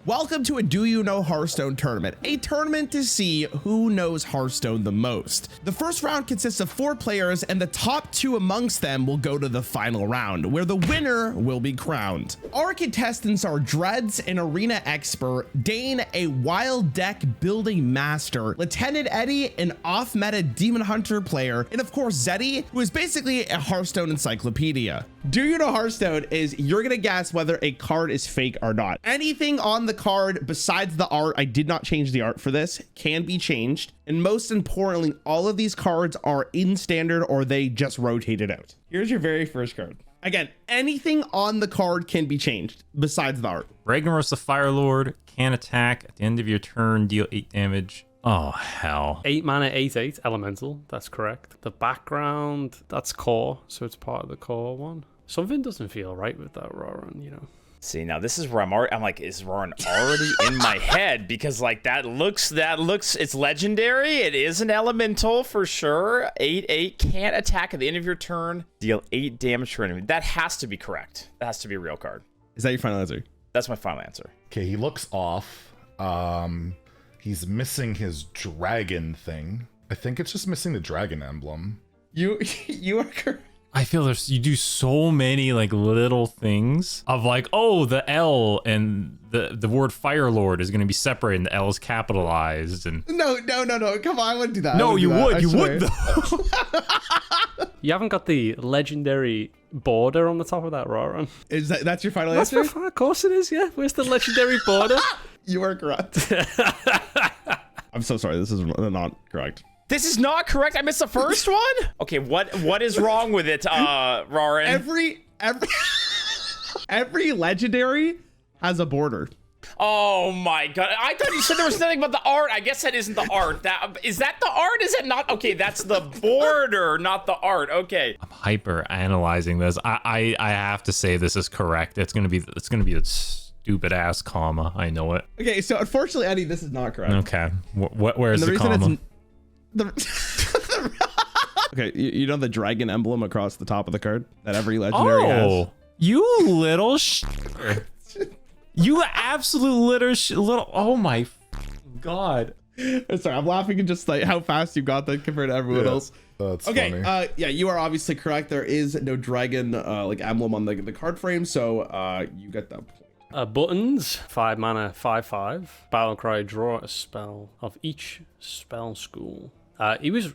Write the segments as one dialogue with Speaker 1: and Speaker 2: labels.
Speaker 1: Welcome to a Do You Know Hearthstone tournament, a tournament to see who knows Hearthstone the most. The first round consists of 4 players, and the top 2 amongst them will go to the final round, where the winner will be crowned. Our contestants are Dreads, an arena expert, Dane, a wild deck building master, Lieutenant Eddie, an off-meta Demon Hunter player, and of course Zeddy, who is basically a Hearthstone encyclopedia. Do You Know Hearthstone is you're gonna guess whether a card is fake or not. Anything on the card besides the art, I did not change the art for this, can be changed. And most importantly, all of these cards are in standard or they just rotated out. Here's your very first card. Again, anything on the card can be changed besides the art.
Speaker 2: Ragnaros the Fire Lord can attack at the end of your turn, deal 8 damage. Oh, hell.
Speaker 3: 8 mana, 8/8, elemental. That's correct. The background, that's core, so it's part of the core one. Something doesn't feel right with that Rarran, you know.
Speaker 4: See, now this is where I'm like, is Rarran already in my head? Because like that looks, it's legendary. It is an elemental for sure. 8/8 can't attack at the end of your turn. Deal 8 damage to an enemy. That has to be correct. That has to be a real card.
Speaker 1: Is that your final answer?
Speaker 4: That's my final answer.
Speaker 5: Okay, he looks off. He's missing his dragon thing. I think it's just missing the dragon emblem.
Speaker 1: You are correct.
Speaker 2: I feel you do so many like little things of like, oh, the L and the word Fire Lord is going to be separated and the L is capitalized. And
Speaker 1: No. Come on, I wouldn't do that.
Speaker 2: no, you would though.
Speaker 3: You haven't got the legendary border on the top of that Rarran.
Speaker 1: Is that's your final answer?
Speaker 3: Of course it is, yeah. Where's the legendary border?
Speaker 1: You are correct. I'm so sorry. This is not correct.
Speaker 4: This is not correct. I missed the first one. Okay, what is wrong with it, Rarran?
Speaker 1: Every legendary has a border.
Speaker 4: Oh my god! I thought you said there was nothing but the art. I guess that isn't the art. Is that the art? Is it not? Okay, that's the border, not the art. Okay.
Speaker 2: I'm hyper analyzing this. I have to say this is correct. It's gonna be a stupid ass comma. I know it.
Speaker 1: Okay, so unfortunately, Eddie, this is not correct.
Speaker 2: Okay, where's the comma?
Speaker 1: Okay, you know the dragon emblem across the top of the card that every legendary has?
Speaker 2: Oh, you little you absolute little, oh my god.
Speaker 1: Sorry, I'm laughing at just like how fast you got that compared to everyone else.
Speaker 5: That's
Speaker 1: okay,
Speaker 5: funny.
Speaker 1: yeah, you are obviously correct. There is no dragon like emblem on the card frame, so you get that point.
Speaker 3: Buttons, 5 mana, 5/5. Battlecry, draw a spell of each spell school. He was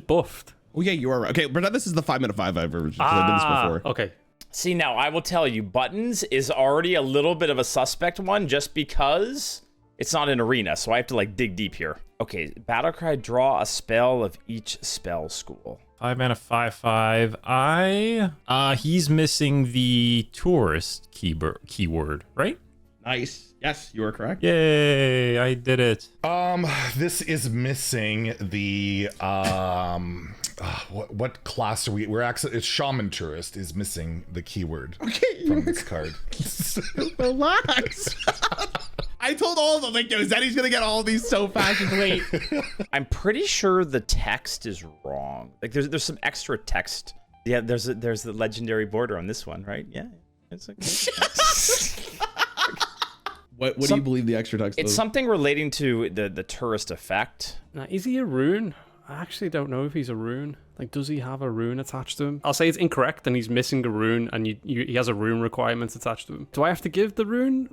Speaker 3: buffed.
Speaker 1: Oh yeah, you are right. Okay, but this is the 5 mana 5/5 version. I did this before.
Speaker 3: Okay.
Speaker 4: See, now I will tell you, buttons is already a little bit of a suspect one just because it's not an arena, so I have to like dig deep here. Okay, Battlecry, draw a spell of each spell school.
Speaker 2: 5 mana 5/5. He's missing the tourist keyword, right?
Speaker 1: Nice. Yes, you are correct.
Speaker 2: Yay, I did it.
Speaker 5: This is missing the what class are we? We're actually, it's Shaman Tourist is missing the keyword from this card.
Speaker 1: Relax. I told all of them, like, yo, Zeddy's gonna get all these so fast and late.
Speaker 4: I'm pretty sure the text is wrong. Like there's some extra text. Yeah, there's the legendary border on this one, right? Yeah, it's okay.
Speaker 1: What do you believe the extra text is?
Speaker 4: It's something relating to the tourist effect.
Speaker 3: Now, is he a rune? I actually don't know if he's a rune. Like, does he have a rune attached to him? I'll say it's incorrect, and he's missing a rune, and he has a rune requirement attached to him. Do I have to give the rune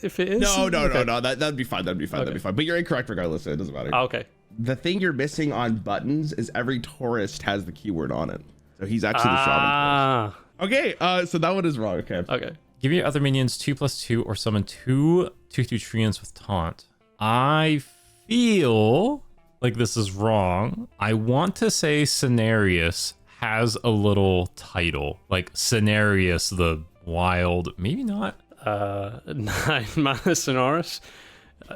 Speaker 3: if it is?
Speaker 1: No. That'd be fine. That'd be fine. But you're incorrect regardless. It doesn't matter.
Speaker 3: Oh, okay.
Speaker 1: The thing you're missing on buttons is every tourist has the keyword on it. So he's actually the shaman tourist. Okay, so that one is wrong. Okay.
Speaker 2: Give your other minions 2/2 or summon 2/2 treants with taunt. I feel like this is wrong. I want to say Cenarius has a little title, like Cenarius the Wild. Maybe not.
Speaker 3: 9 mana Cenarius.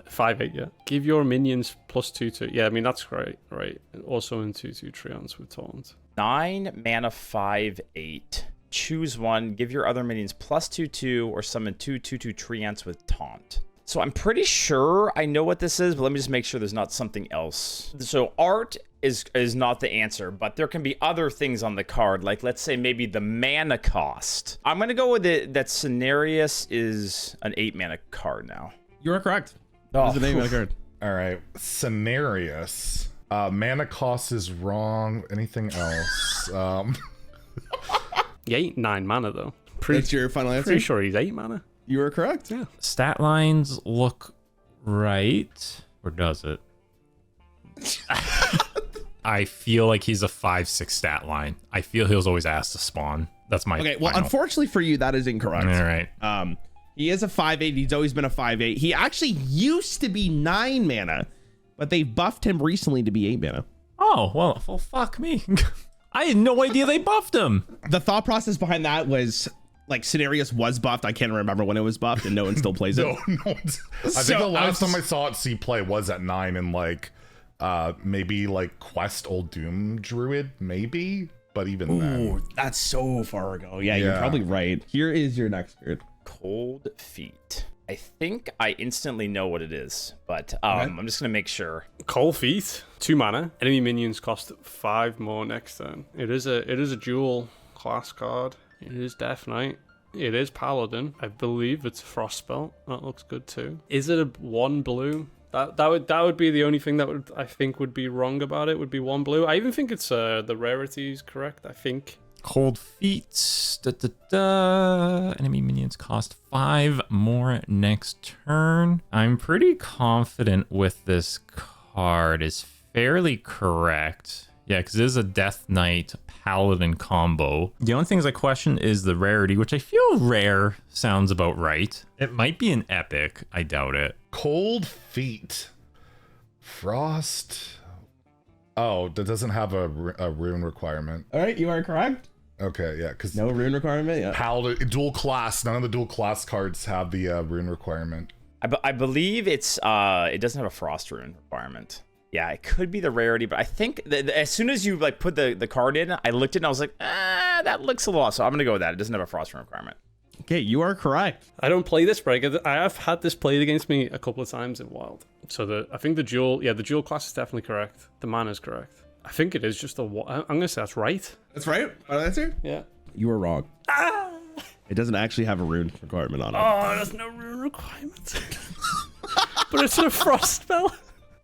Speaker 3: 5/8, yeah. Give your minions +2/2. Yeah, I mean, that's great, right? And also in 2/2 treants with taunt.
Speaker 4: 9 mana 5/8. Choose one. Give your other minions +2/2 or summon 2/2 treants with taunt. So I'm pretty sure I know what this is, but let me just make sure there's not something else. So art is not the answer, but there can be other things on the card, like let's say maybe the mana cost. I'm gonna go with it that Cenarius is an 8 mana card now.
Speaker 1: You are correct.
Speaker 4: Oh,
Speaker 1: That's the name of the card.
Speaker 5: All right, Cenarius. Mana cost is wrong. Anything else?
Speaker 3: He ain't 9 mana though.
Speaker 1: That's your final answer?
Speaker 3: Pretty sure he's 8 mana.
Speaker 1: You are correct.
Speaker 3: Yeah.
Speaker 2: Stat lines look right. Or does it? I feel like he's a 5/6 stat line. I feel he was always asked to spawn. That's my
Speaker 1: Okay, well,
Speaker 2: final.
Speaker 1: unfortunately for you, that is incorrect.
Speaker 2: All right.
Speaker 1: He is a 5/8. He's always been a 5/8. He actually used to be 9 mana, but they buffed him recently to be 8 mana.
Speaker 2: Oh, well, fuck me. I had no idea they buffed him.
Speaker 1: The thought process behind that was like Cenarius was buffed. I can't remember when it was buffed, and no one still plays it.
Speaker 5: No, I think the last time I saw it see play was at 9 and like maybe like Quest Old Doom Druid, maybe, but even then.
Speaker 1: Ooh, that's so far ago. Yeah, you're probably right. Here is your next card.
Speaker 4: Cold Feet. I think I instantly know what it is, but I'm just gonna make sure.
Speaker 3: Cold Feet, 2 mana. Enemy minions cost 5 more next turn. It is a dual class card. It is Death Knight. It is Paladin. I believe it's Frostspell. That looks good too. Is it a 1 blue? That would be the only thing that I think would be wrong about it. Would be 1 blue. I even think it's the rarity is correct. I think.
Speaker 2: Cold Feet. Enemy minions cost 5 more next turn. I'm pretty confident with this card is fairly correct. Yeah, because it is a Death Knight Paladin combo. The only things I question is the rarity, which I feel rare sounds about right. It might be an epic. I doubt it.
Speaker 5: Cold Feet. Frost. Oh, that doesn't have a rune requirement.
Speaker 1: All right, you are correct.
Speaker 5: Okay, yeah, because
Speaker 1: No rune requirement. Yeah.
Speaker 5: Paladin dual class. None of the dual class cards have the rune requirement.
Speaker 4: I believe it doesn't have a frost rune requirement. Yeah, it could be the rarity, but I think that as soon as you like put the card in, I looked at it and I was like, that looks a lot. So I'm gonna go with that. It doesn't have a frost rune requirement.
Speaker 1: Okay, you are correct.
Speaker 3: I don't play this, but I have had this played against me a couple of times in Wild. So I think the dual class is definitely correct. The mana is correct. I think it is just I'm gonna say that's right.
Speaker 1: That's right. Final answer.
Speaker 3: Yeah.
Speaker 1: You were wrong. It doesn't actually have a rune requirement on it.
Speaker 3: Oh, there's no rune requirement. But it's a frost spell.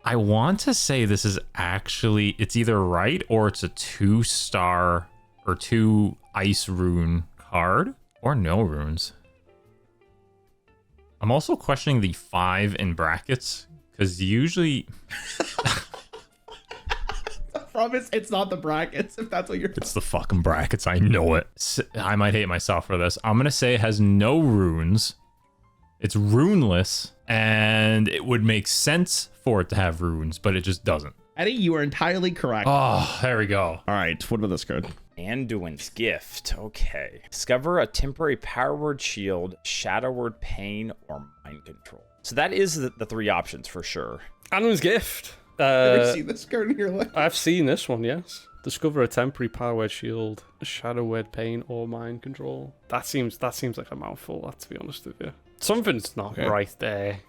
Speaker 2: I want to say this is actually, it's either right or it's a 2-star or 2 ice rune card or no runes. I'm also questioning the 5 in brackets because usually
Speaker 1: I promise it's not the brackets if that's what you're.
Speaker 2: it's the fucking brackets. I know it. I might hate myself for this. I'm going to say it has no runes. It's runeless and it would make sense for it to have runes, but it just doesn't.
Speaker 1: Eddie, you are entirely correct.
Speaker 2: Oh, there we go.
Speaker 1: All right, what about this card?
Speaker 4: Anduin's Gift. Okay. Discover a temporary power word shield, shadow word pain, or mind control. So that is the 3 options for sure.
Speaker 3: Anduin's Gift.
Speaker 1: Ever seen this card in your life?
Speaker 3: I've seen this one, yes. Discover a temporary power word shield, shadow word pain, or mind control. That seems like a mouthful, to be honest with you. Something's not right there.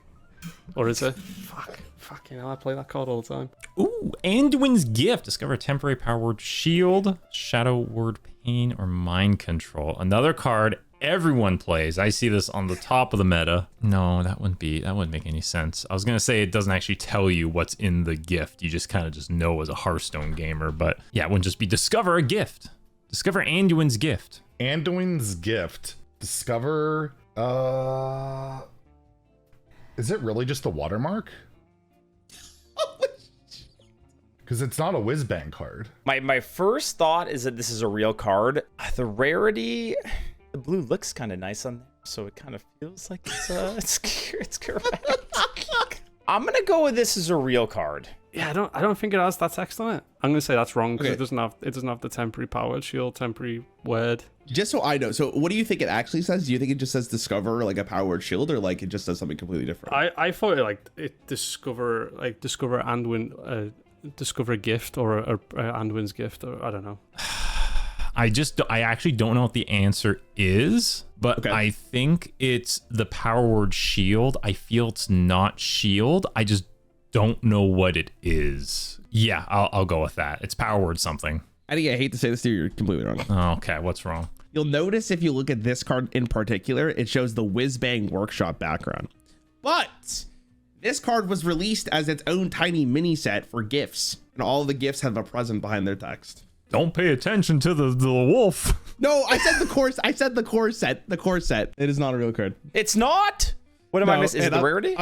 Speaker 3: Or is it? Fucking hell, I play that card all the time.
Speaker 2: Ooh, Anduin's Gift. Discover a temporary power word shield, shadow word pain, or mind control. Another card everyone plays. I see this on the top of the meta. No, that wouldn't make any sense. I was gonna say it doesn't actually tell you what's in the gift. You just kind of just know as a Hearthstone gamer. But yeah, it wouldn't just be discover a gift. Discover Anduin's Gift.
Speaker 5: Anduin's Gift. Discover. Is it really just a watermark? Because it's not a whizbang card.
Speaker 4: My first thought is that this is a real card. The rarity, the blue looks kind of nice on there, so it kind of feels like it's correct. I'm gonna go with this as a real card.
Speaker 3: Yeah, I don't think it has that text on it. I'm gonna say that's wrong because it doesn't have the temporary power shield, temporary word.
Speaker 1: Just so I know, so what do you think it actually says? Do you think it just says discover like a powered shield, or like it just does something completely different?
Speaker 3: I thought it discover Anduin, discover a gift or Anduin's Gift, or I don't know.
Speaker 2: I actually don't know what the answer is, but
Speaker 1: Okay.
Speaker 2: I think it's the power word shield. I feel it's not shield. I just don't know what it is. Yeah, I'll go with that. It's power word something.
Speaker 1: I hate to say this to you, you're completely wrong.
Speaker 2: Okay, what's wrong?
Speaker 1: You'll notice if you look at this card in particular, it shows the Whiz Bang Workshop background. But this card was released as its own tiny mini set for gifts, and all the gifts have a present behind their text.
Speaker 2: Don't pay attention to the wolf.
Speaker 1: No, I said the core. I said the core set. The core set. It is not a real card.
Speaker 4: It's not. What am I missing? Is it the rarity?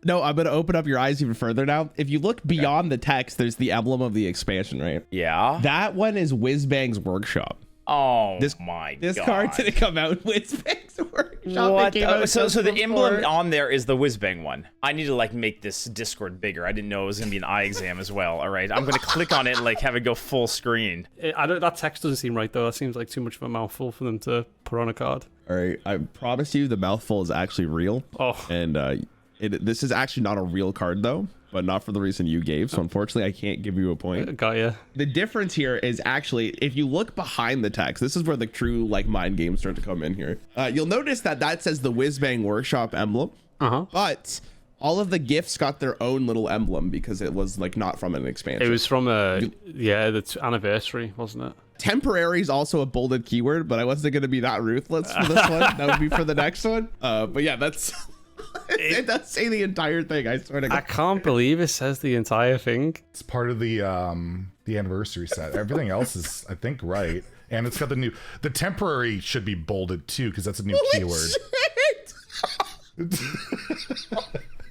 Speaker 1: No, I'm gonna open up your eyes even further now. If you look beyond the text, there's the emblem of the expansion, right?
Speaker 4: Yeah.
Speaker 1: That one is Whiz Bang's Workshop.
Speaker 4: Oh
Speaker 1: This
Speaker 4: God.
Speaker 1: card didn't come out with Whiz Bang's Workshop.
Speaker 4: What?
Speaker 1: It came out
Speaker 4: So
Speaker 1: just
Speaker 4: the
Speaker 1: before.
Speaker 4: emblem on there is the Whizbang one. I need to like make this Discord bigger. I didn't know it was gonna be an eye exam as well. All right, I'm gonna click on it and like have it go full screen.
Speaker 3: That text doesn't seem right though. That seems like too much of a mouthful for them to put on a card.
Speaker 1: All right, I promise you, the mouthful is actually real.
Speaker 3: Oh.
Speaker 1: And this is actually not a real card though, but not for the reason you gave. So unfortunately, I can't give you a point.
Speaker 3: Got ya.
Speaker 1: The difference here is actually, if you look behind the text, this is where the true like mind games start to come in here. You'll notice that says the Whiz Bang Workshop emblem, but all of the gifts got their own little emblem because it was like not from an expansion.
Speaker 3: It was from the anniversary, wasn't it?
Speaker 1: Temporary is also a bolded keyword, but I wasn't going to be that ruthless for this one. That would be for the next one. But yeah, that's it does say the entire thing. I swear to God.
Speaker 3: I can't believe it says the entire thing.
Speaker 5: It's part of the anniversary set. Everything else is, I think, right. And it's got the temporary should be bolded too, because that's a new keyword.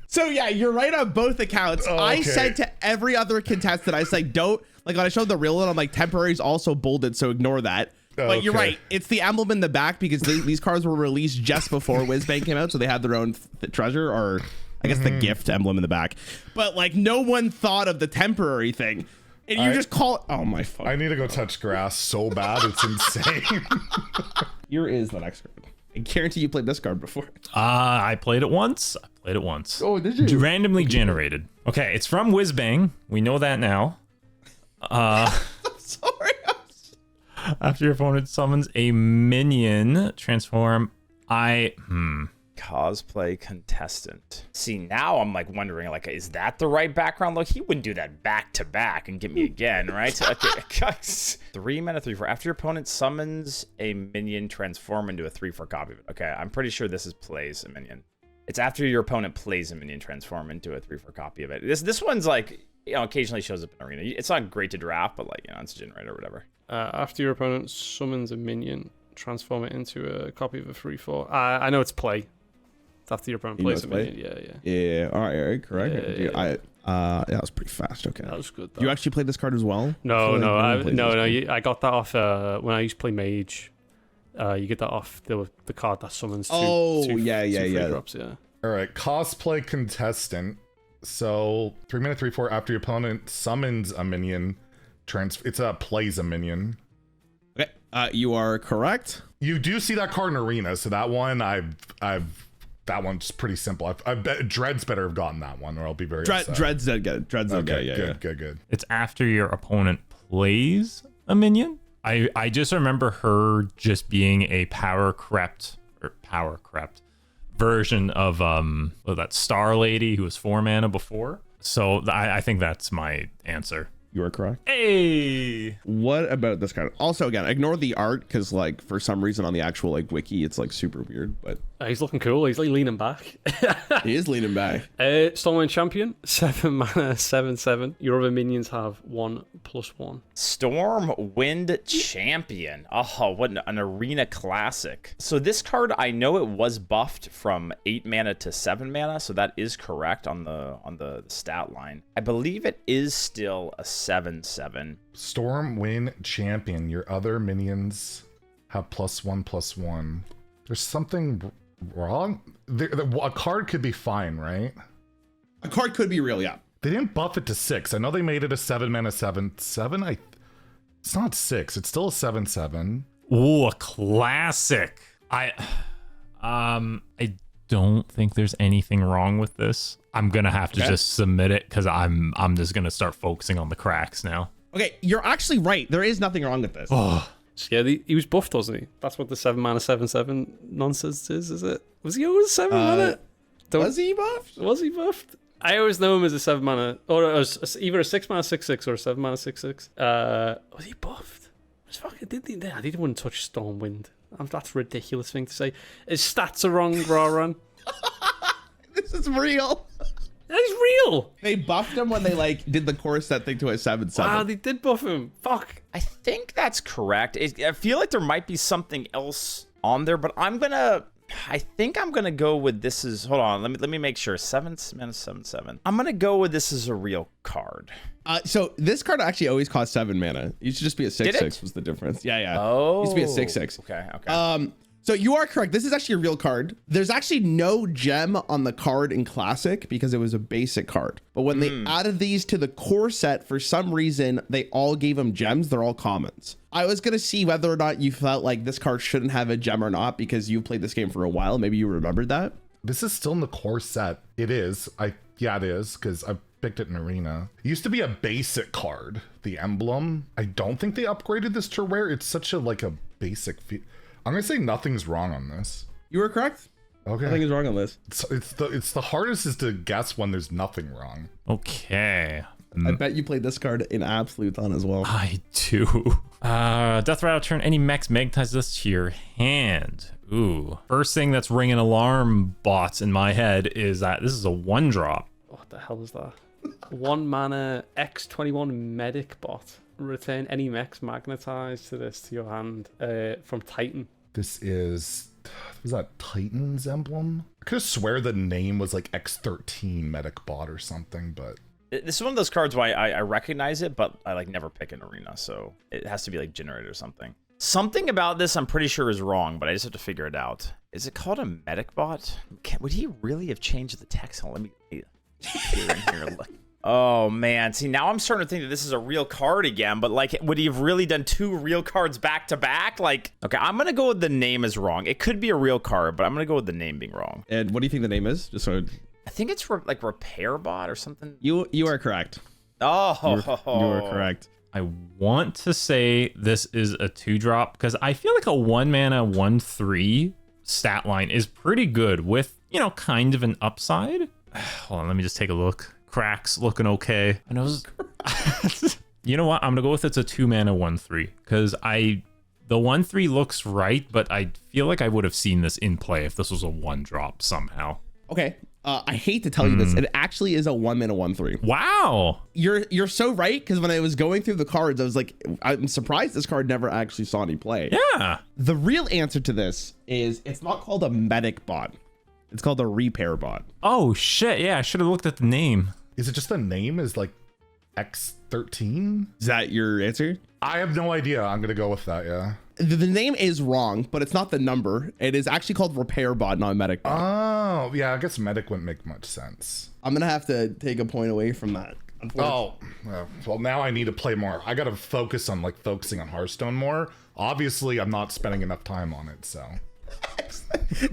Speaker 1: So yeah, you're right on both accounts. I said to every other contestant, I said, don't, like when I showed the real one, I'm like, temporary is also bolded, so ignore that. But you're right. It's the emblem in the back because these cards were released just before Whizbang came out, so they had their own treasure, or I guess the gift emblem in the back. But like, no one thought of the temporary thing, and you just call it. Oh my fuck!
Speaker 5: I need to go touch grass so bad, it's insane.
Speaker 1: Here is the next card. I guarantee you played this card before.
Speaker 2: I played it once.
Speaker 1: Oh, did you?
Speaker 2: Randomly generated. Okay, it's from Whizbang. We know that now.
Speaker 1: I'm sorry.
Speaker 2: After your opponent summons a minion, transform.
Speaker 4: Cosplay contestant. See, now I'm like wondering, like, is that the right background look? He wouldn't do that back to back and get me again, right? So, okay. 3 mana, 3/4. After your opponent summons a minion, transform into a 3/4 copy of it. Okay, I'm pretty sure this is plays a minion. It's after your opponent plays a minion, transform into a 3/4 copy of it. This one's like, you know, occasionally shows up in arena. It's not great to draft, but like, you know, it's a generator or whatever.
Speaker 3: After your opponent summons a minion, transform it into a copy of a 3/4. I know it's play. It's after your opponent plays a minion. Yeah.
Speaker 1: All right, Eric, correct.
Speaker 3: Yeah.
Speaker 1: That was pretty fast. Okay.
Speaker 3: That was good. Though.
Speaker 1: You actually played this card as well?
Speaker 3: I got that off when I used to play Mage. You get that off the card that summons. Two free drops, yeah.
Speaker 5: All right, cosplay contestant. So 3 mana, 3/4. After your opponent summons a minion, it's plays a minion.
Speaker 1: Okay, you are correct.
Speaker 5: You do see that card in arena, so that one that one's pretty simple. I bet Dread's better have gotten that one, or I'll be very upset.
Speaker 1: Dread's dead good. Dread's dead
Speaker 5: Okay,
Speaker 1: good.
Speaker 5: good.
Speaker 2: It's after your opponent plays a minion. I just remember her just being a power crept version of that Star Lady who was 4 mana before. So I think that's my answer.
Speaker 1: You are correct.
Speaker 2: Hey,
Speaker 1: what about this card? Also, again, ignore the art because, like, for some reason on the actual like wiki, it's like super weird. But
Speaker 3: he's looking cool. He's like leaning back.
Speaker 1: he is leaning back.
Speaker 3: Stormwind Champion, 7 mana, 7/7. Your other minions have 1/1.
Speaker 4: Stormwind Champion. Oh, what an arena classic. So this card, I know it was buffed from 8 mana to 7 mana, so that is correct on the stat line. I believe it is still a 7/7.
Speaker 5: Stormwind Champion. Your other minions have +1/+1. There's something wrong. A card could be fine, right?
Speaker 1: A card could be real, yeah.
Speaker 5: They didn't buff it to 6. I know they made it a 7 mana 7/7. It's not 6. It's still a 7/7.
Speaker 2: ooh, a classic. I don't think there's anything wrong with this. I'm gonna have to just submit it because I'm just gonna start focusing on the cracks now.
Speaker 1: Okay, you're actually right. There is nothing wrong with this.
Speaker 3: Yeah, he was buffed, wasn't he? That's what the 7 mana 7/7 nonsense is it? Was he always 7 mana?
Speaker 1: Was he buffed?
Speaker 3: Was he buffed? I always know him as a 7 mana, or either a 6 mana 6/6 or a 7 mana 6/6. Was he buffed? I didn't want to touch Stormwind. That's a ridiculous thing to say. His stats are wrong, Rarran.
Speaker 1: This is real.
Speaker 3: That is real.
Speaker 1: They buffed him when they like did the core set thing to a 7/7.
Speaker 3: Wow, they did buff him. Fuck.
Speaker 4: I think that's correct. I feel like there might be something else on there, but I think I'm gonna go with this is. Hold on, let me make sure. 7 mana 7/7. I'm gonna go with this is a real card.
Speaker 1: So this card actually always cost 7 mana. It used to just be a 6/6 was the difference. Yeah.
Speaker 4: Oh.
Speaker 1: It used to be a 6/6.
Speaker 4: Okay.
Speaker 1: So you are correct. This is actually a real card. There's actually no gem on the card in Classic because it was a basic card. But when they added these to the core set, for some reason, they all gave them gems. They're all commons. I was going to see whether or not you felt like this card shouldn't have a gem or not because you've played this game for a while. Maybe you remembered that.
Speaker 5: This is still in the core set. It is. Yeah, it is, because I picked it in Arena. It used to be a basic card, the emblem. I don't think they upgraded this to rare. It's such a basic I'm gonna say nothing's wrong on this.
Speaker 1: You were correct.
Speaker 5: Okay.
Speaker 1: Nothing is wrong on this.
Speaker 5: It's the hardest is to guess when there's nothing wrong.
Speaker 2: Okay.
Speaker 1: I bet you played this card in Absolute on as well.
Speaker 2: I do. Death Rattle turn. Any max magnetize this to your hand. Ooh. First thing that's ringing alarm bots in my head is that this is a 1-drop.
Speaker 3: What the hell is that? 1 mana X21 medic bot. Return any mechs magnetized to your hand from Titan.
Speaker 5: This was that Titan's emblem? I could have swear the name was like X13 medic bot or something, but
Speaker 4: This is one of those cards where I recognize it, but I never pick an Arena, so it has to be generated or something. Something about this I'm pretty sure is wrong, but I just have to figure it out. Is it called a medic bot? Would he really have changed the text? Let me peer in here. Look. Oh man, see now I'm starting to think that this is a real card again, but would he have really done 2 real cards back to back? Okay, I'm gonna go with the name is wrong. It could be a real card, but I'm gonna go with the name being wrong.
Speaker 1: And what do you think the name is? Just so
Speaker 4: I think it's repair bot or something.
Speaker 1: You are correct.
Speaker 4: Oh,
Speaker 1: you are correct.
Speaker 2: I want to say this is a 2-drop because I feel like a 1 mana 1/3 stat line is pretty good with, kind of an upside. Hold on, let me just take a look. Cracks looking okay. I know. You know what? I'm gonna go with it's a 2 mana 1/3 because the 1/3 looks right, but I feel like I would have seen this in play if this was a 1-drop somehow.
Speaker 1: Okay. I hate to tell you this. It actually is a 1 mana 1/3.
Speaker 2: Wow.
Speaker 1: You're so right because when I was going through the cards, I was like, I'm surprised this card never actually saw any play.
Speaker 2: Yeah.
Speaker 1: The real answer to this is it's not called a medic bot. It's called a repair bot.
Speaker 2: Oh shit. Yeah, I should have looked at the name.
Speaker 5: is it just the name is X13?
Speaker 1: Is that your answer?
Speaker 5: I have no idea. I'm gonna go with that, yeah.
Speaker 1: The name is wrong, but it's not the number. It is actually called repair bot, not medic bot.
Speaker 5: Oh, yeah, I guess medic wouldn't make much sense.
Speaker 1: I'm gonna have to take a point away from that.
Speaker 5: Oh, well, now I need to play more. I gotta focus on focusing on Hearthstone more. Obviously, I'm not spending enough time on it, so.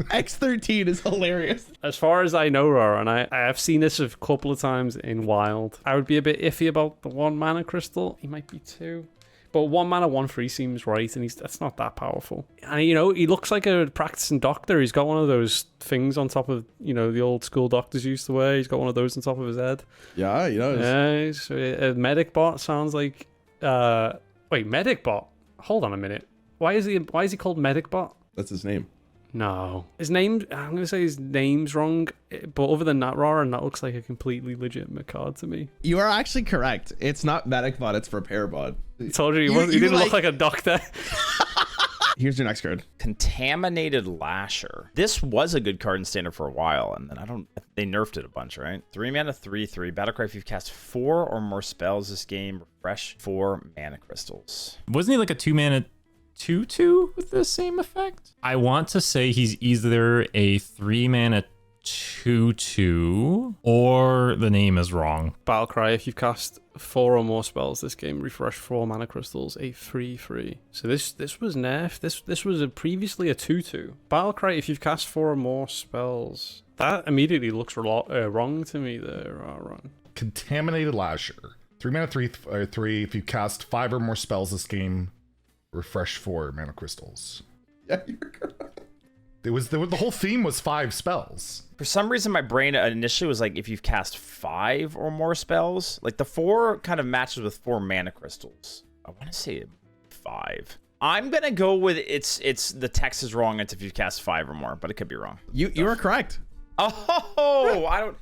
Speaker 1: X13 is hilarious.
Speaker 3: As far as I know, Rarran, I have seen this a couple of times in Wild. I would be a bit iffy about the 1 mana crystal. He might be 2. But 1 mana 1/3 seems right, and that's not that powerful. And he looks like a practicing doctor. He's got one of those things on top of the old school doctors used to wear. He's got one of those on top of his head.
Speaker 1: Yeah,
Speaker 3: Yeah, a medic bot sounds like. Wait, medic bot. Hold on a minute. Why is he called medic bot?
Speaker 1: That's his name.
Speaker 3: No. His name, I'm going to say his name's wrong, but other than that, Rarran, that looks like a completely legitimate card to me.
Speaker 1: You are actually correct. It's not medic bot, it's repair bot.
Speaker 3: I told you, he didn't look like a doctor.
Speaker 1: Here's your next card.
Speaker 4: Contaminated Lasher. This was a good card in Standard for a while, and then they nerfed it a bunch, right? 3 mana 3/3. Battlecry, if you've cast 4 or more spells this game, refresh 4 mana crystals.
Speaker 2: Wasn't he like a 2 mana 2/2 with the same effect? I want to say he's either a 3 mana 2/2 or the name is wrong.
Speaker 3: Battlecry, if you've cast 4 or more spells this game, refresh 4 mana crystals, a 3/3. So this was nerfed. This was previously a 2/2. Battlecry, if you've cast 4 or more spells. That immediately looks wrong to me there, Rarran.
Speaker 5: Contaminated Lasher. 3 mana 3/3. If you cast 5 or more spells this game, refresh 4 mana crystals.
Speaker 1: Yeah, you're correct.
Speaker 5: The whole theme was 5 spells.
Speaker 4: For some reason, my brain initially was like, if you've cast 5 or more spells, like the 4 kind of matches with 4 mana crystals. I want to say 5. I'm gonna go with it's the text is wrong. It's if you cast 5 or more, but it could be wrong.
Speaker 1: You are correct.
Speaker 4: Oh, I don't.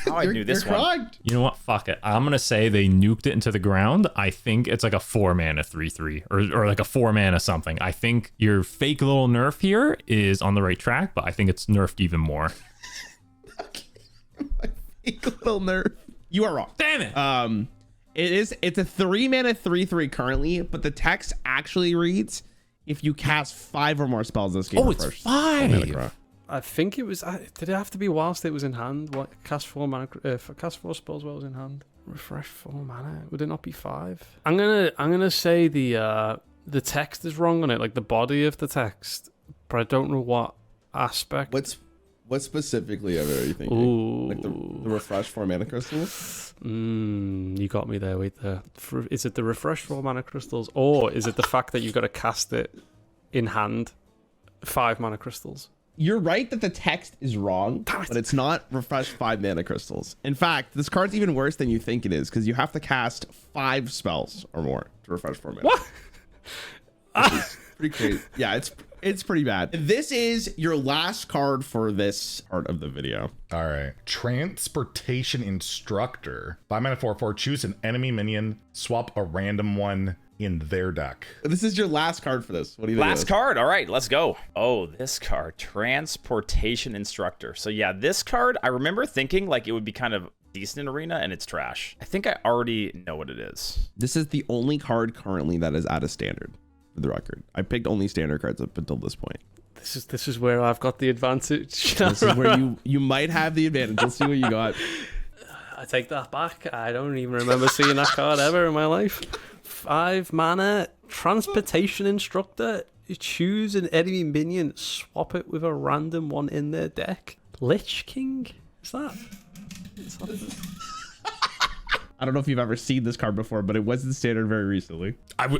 Speaker 4: How I knew this
Speaker 1: you're
Speaker 4: one.
Speaker 1: correct.
Speaker 2: You know what? Fuck it. I'm gonna say they nuked it into the ground. I think it's like a 4 mana 3/3 or like a 4 mana something. I think your fake little nerf here is on the right track, but I think it's nerfed even more.
Speaker 1: My fake little nerf. You are wrong.
Speaker 2: Damn it.
Speaker 1: It's a 3 mana 3/3 currently, but the text actually reads if you cast 5 or more spells this game.
Speaker 2: Oh, it's 5.
Speaker 3: I think it was. Did it have to be whilst it was in hand? What cast 4 mana? Cast 4 spells while it was in hand. Refresh 4 mana. Would it not be 5? I'm gonna say the text is wrong on it, like the body of the text, but I don't know what aspect.
Speaker 1: What specifically of it are you thinking?
Speaker 3: Ooh.
Speaker 1: Like the refresh 4 mana crystal?
Speaker 3: You got me there. Wait there. Is it the refresh 4 mana crystals, or is it the fact that you got to cast it in hand 5 mana crystals?
Speaker 1: You're right that the text is wrong, but it's not refresh 5 mana crystals. In fact, this card's even worse than you think it is because you have to cast 5 spells or more to refresh 4 mana.
Speaker 3: What?
Speaker 1: Pretty crazy. Yeah, it's pretty bad. This is your last card for this part of the video.
Speaker 5: All right. Transportation Instructor. 5 mana 4/4. Choose an enemy minion. Swap a random one in their deck.
Speaker 1: This is your last card for this. What do you think?
Speaker 4: Last card. All right, let's go. Oh, this card, Transportation Instructor. So yeah, this card, I remember thinking like it would be kind of decent in Arena, and it's trash. I think I already know what it is.
Speaker 1: This is the only card currently that is out of standard, for the record. I picked only standard cards up until this point.
Speaker 3: This is where I've got the advantage.
Speaker 1: This is where you might have the advantage. Let's see what you got.
Speaker 3: I take that back. I don't even remember seeing that card ever in my life. 5 mana, Transportation Instructor. You choose an enemy minion, swap it with a random one in their deck. Lich King? Is that?
Speaker 1: I don't know if you've ever seen this card before, but it was in standard very recently.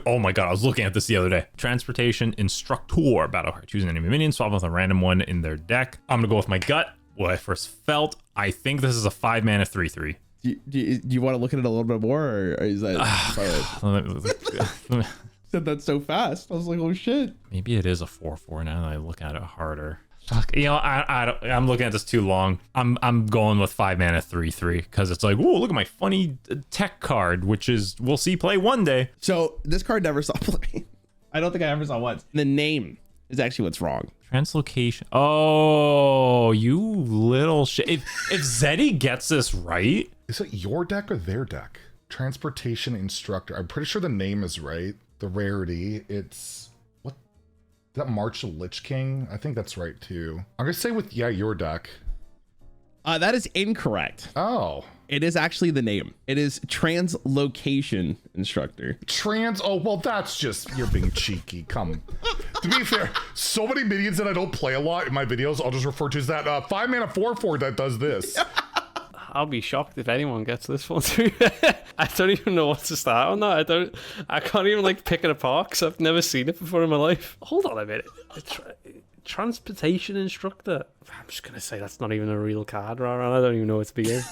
Speaker 2: Oh my god, I was looking at this the other day. Transportation Instructor. Battle card. Choose an enemy minion, swap with a random one in their deck. I'm gonna go with my gut. What I first felt. I think this is a 5 mana 3/3.
Speaker 1: Do you want to look at it a little bit more, or is that? Said that so fast. I was like, oh shit.
Speaker 2: Maybe it is a 4/4 now that I look at it harder. Fuck, you know, I'm looking at this too long. I'm going with 5 mana 3/3 because it's like, oh, look at my funny tech card, which is we'll see play one day.
Speaker 1: So this card never saw play. I don't think I ever saw once. The name is actually what's wrong.
Speaker 2: Translocation. Oh, you little shit. If Zeddy gets this right.
Speaker 5: Is it your deck or their deck? Transportation Instructor. I'm pretty sure the name is right. The rarity. It's what? Is that March the Lich King? I think that's right too. I'm gonna say with your deck.
Speaker 1: That is incorrect.
Speaker 5: Oh.
Speaker 1: It is actually the name. It is Translocation Instructor.
Speaker 5: Oh, well, that's just, you're being cheeky. Come. To be fair, so many minions that I don't play a lot in my videos, I'll just refer to as that 5 mana 4/4 that does this.
Speaker 3: I'll be shocked if anyone gets this one too. I don't even know what to start on that. I can't even like pick it apart because I've never seen it before in my life. Hold on a minute. Transportation Instructor. I'm just gonna say that's not even a real card, Rarran. I don't even know what to begin.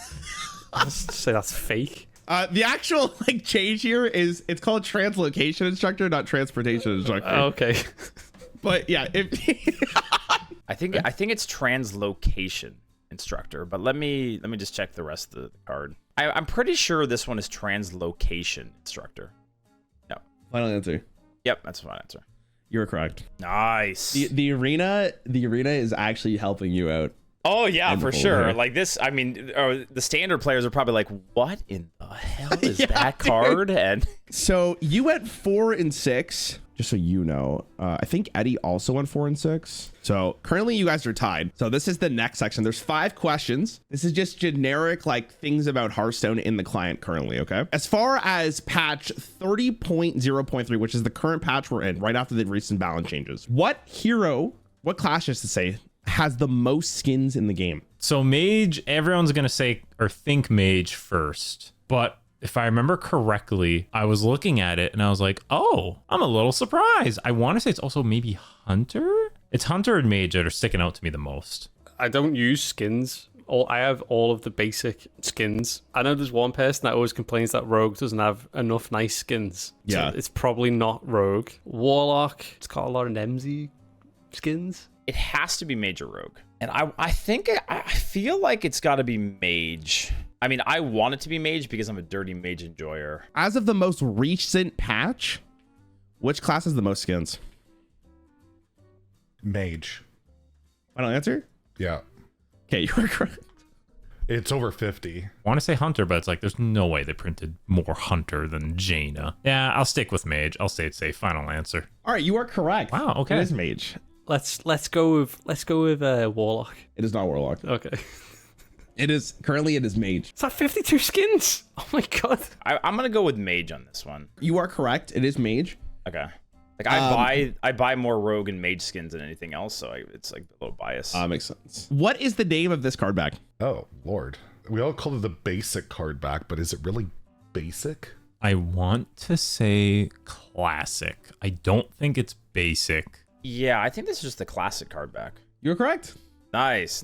Speaker 3: I'll just say that's fake.
Speaker 1: The actual like change here is it's called Translocation Instructor, not Transportation Instructor.
Speaker 3: Okay.
Speaker 1: But yeah,
Speaker 4: I think it's Translocation Instructor, but let me just check the rest of the card. I'm pretty sure this one is Translocation Instructor. No.
Speaker 1: Final answer.
Speaker 4: Yep, that's the final answer.
Speaker 1: You're correct.
Speaker 4: Nice.
Speaker 1: The arena is actually helping you out.
Speaker 4: Oh yeah, for sure.
Speaker 1: Here.
Speaker 4: Like this, I mean, the standard players are probably like, "What in the hell is that card?" And
Speaker 1: so you went 4 and 6. Just so you know, I think Eddie also went 4 and 6. So currently you guys are tied. So this is the next section. There's 5 questions. This is just generic like things about Hearthstone in the client currently. Okay. As far as patch 30.0.3, which is the current patch we're in, right after the recent balance changes, what class is to say has the most skins in the game?
Speaker 2: So mage, everyone's gonna say or think mage first, but if I remember correctly, I was looking at it and I was like, oh, I'm a little surprised. I want to say it's also maybe Hunter. It's Hunter and Mage that are sticking out to me the most.
Speaker 3: I don't use skins. I have all of the basic skins. I know there's one person that always complains that Rogue doesn't have enough nice skins.
Speaker 1: Yeah.
Speaker 3: So it's probably not Rogue. Warlock, it's got a lot of Nemsy skins.
Speaker 4: It has to be Mage or Rogue. And I feel like it's got to be Mage. I mean, I want it to be Mage because I'm a dirty Mage enjoyer.
Speaker 1: As of the most recent patch, which class has the most skins?
Speaker 5: Mage.
Speaker 1: Final answer?
Speaker 5: Yeah.
Speaker 1: Okay, you are correct.
Speaker 5: It's over 50.
Speaker 2: I want to say Hunter, but it's like, there's no way they printed more Hunter than Jaina. Yeah, I'll stick with Mage. I'll say it's safe. Final answer.
Speaker 1: All right, you are correct.
Speaker 2: Wow, okay.
Speaker 1: It is Mage.
Speaker 3: Let's go with Warlock.
Speaker 1: It is not Warlock.
Speaker 3: Okay.
Speaker 1: It is Mage.
Speaker 3: Is that 52 skins? Oh my god.
Speaker 4: I'm going to go with Mage on this one.
Speaker 1: You are correct. It is Mage.
Speaker 4: Okay. Like I buy more Rogue and Mage skins than anything else, so it's like a little bias.
Speaker 1: Makes sense. What is the name of this card back?
Speaker 5: Oh, Lord. We all call it the basic card back, but is it really basic?
Speaker 2: I want to say classic. I don't think it's basic.
Speaker 4: Yeah, I think this is just the classic card back.
Speaker 1: You're correct.
Speaker 4: Nice.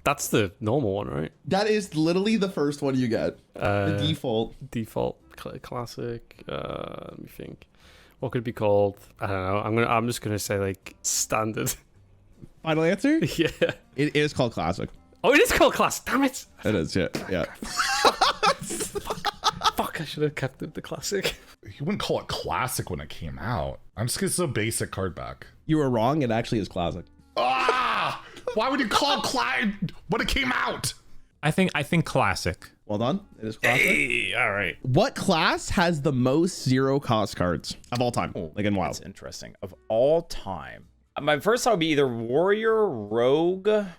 Speaker 3: That's the normal one, right?
Speaker 1: That is literally the first one you get. The default.
Speaker 3: Default classic. Let me think. What could it be called? I don't know. I'm just gonna say like standard.
Speaker 1: Final answer?
Speaker 3: Yeah.
Speaker 1: It is called Classic.
Speaker 3: Oh, it is called classic. Damn it.
Speaker 1: It is, yeah.
Speaker 3: Fuck, I should have kept the classic.
Speaker 5: You wouldn't call it classic when it came out. I'm just gonna say basic card back.
Speaker 1: You were wrong. It actually is Classic.
Speaker 5: Ah! Why would you call it when it came out?
Speaker 2: I think classic.
Speaker 1: Well done. It is Classic.
Speaker 2: Hey, all right.
Speaker 1: What class has the most zero cost cards of all time? Like in WoW.
Speaker 4: That's interesting. Of all time, my first thought would be either Warrior, Rogue. Can't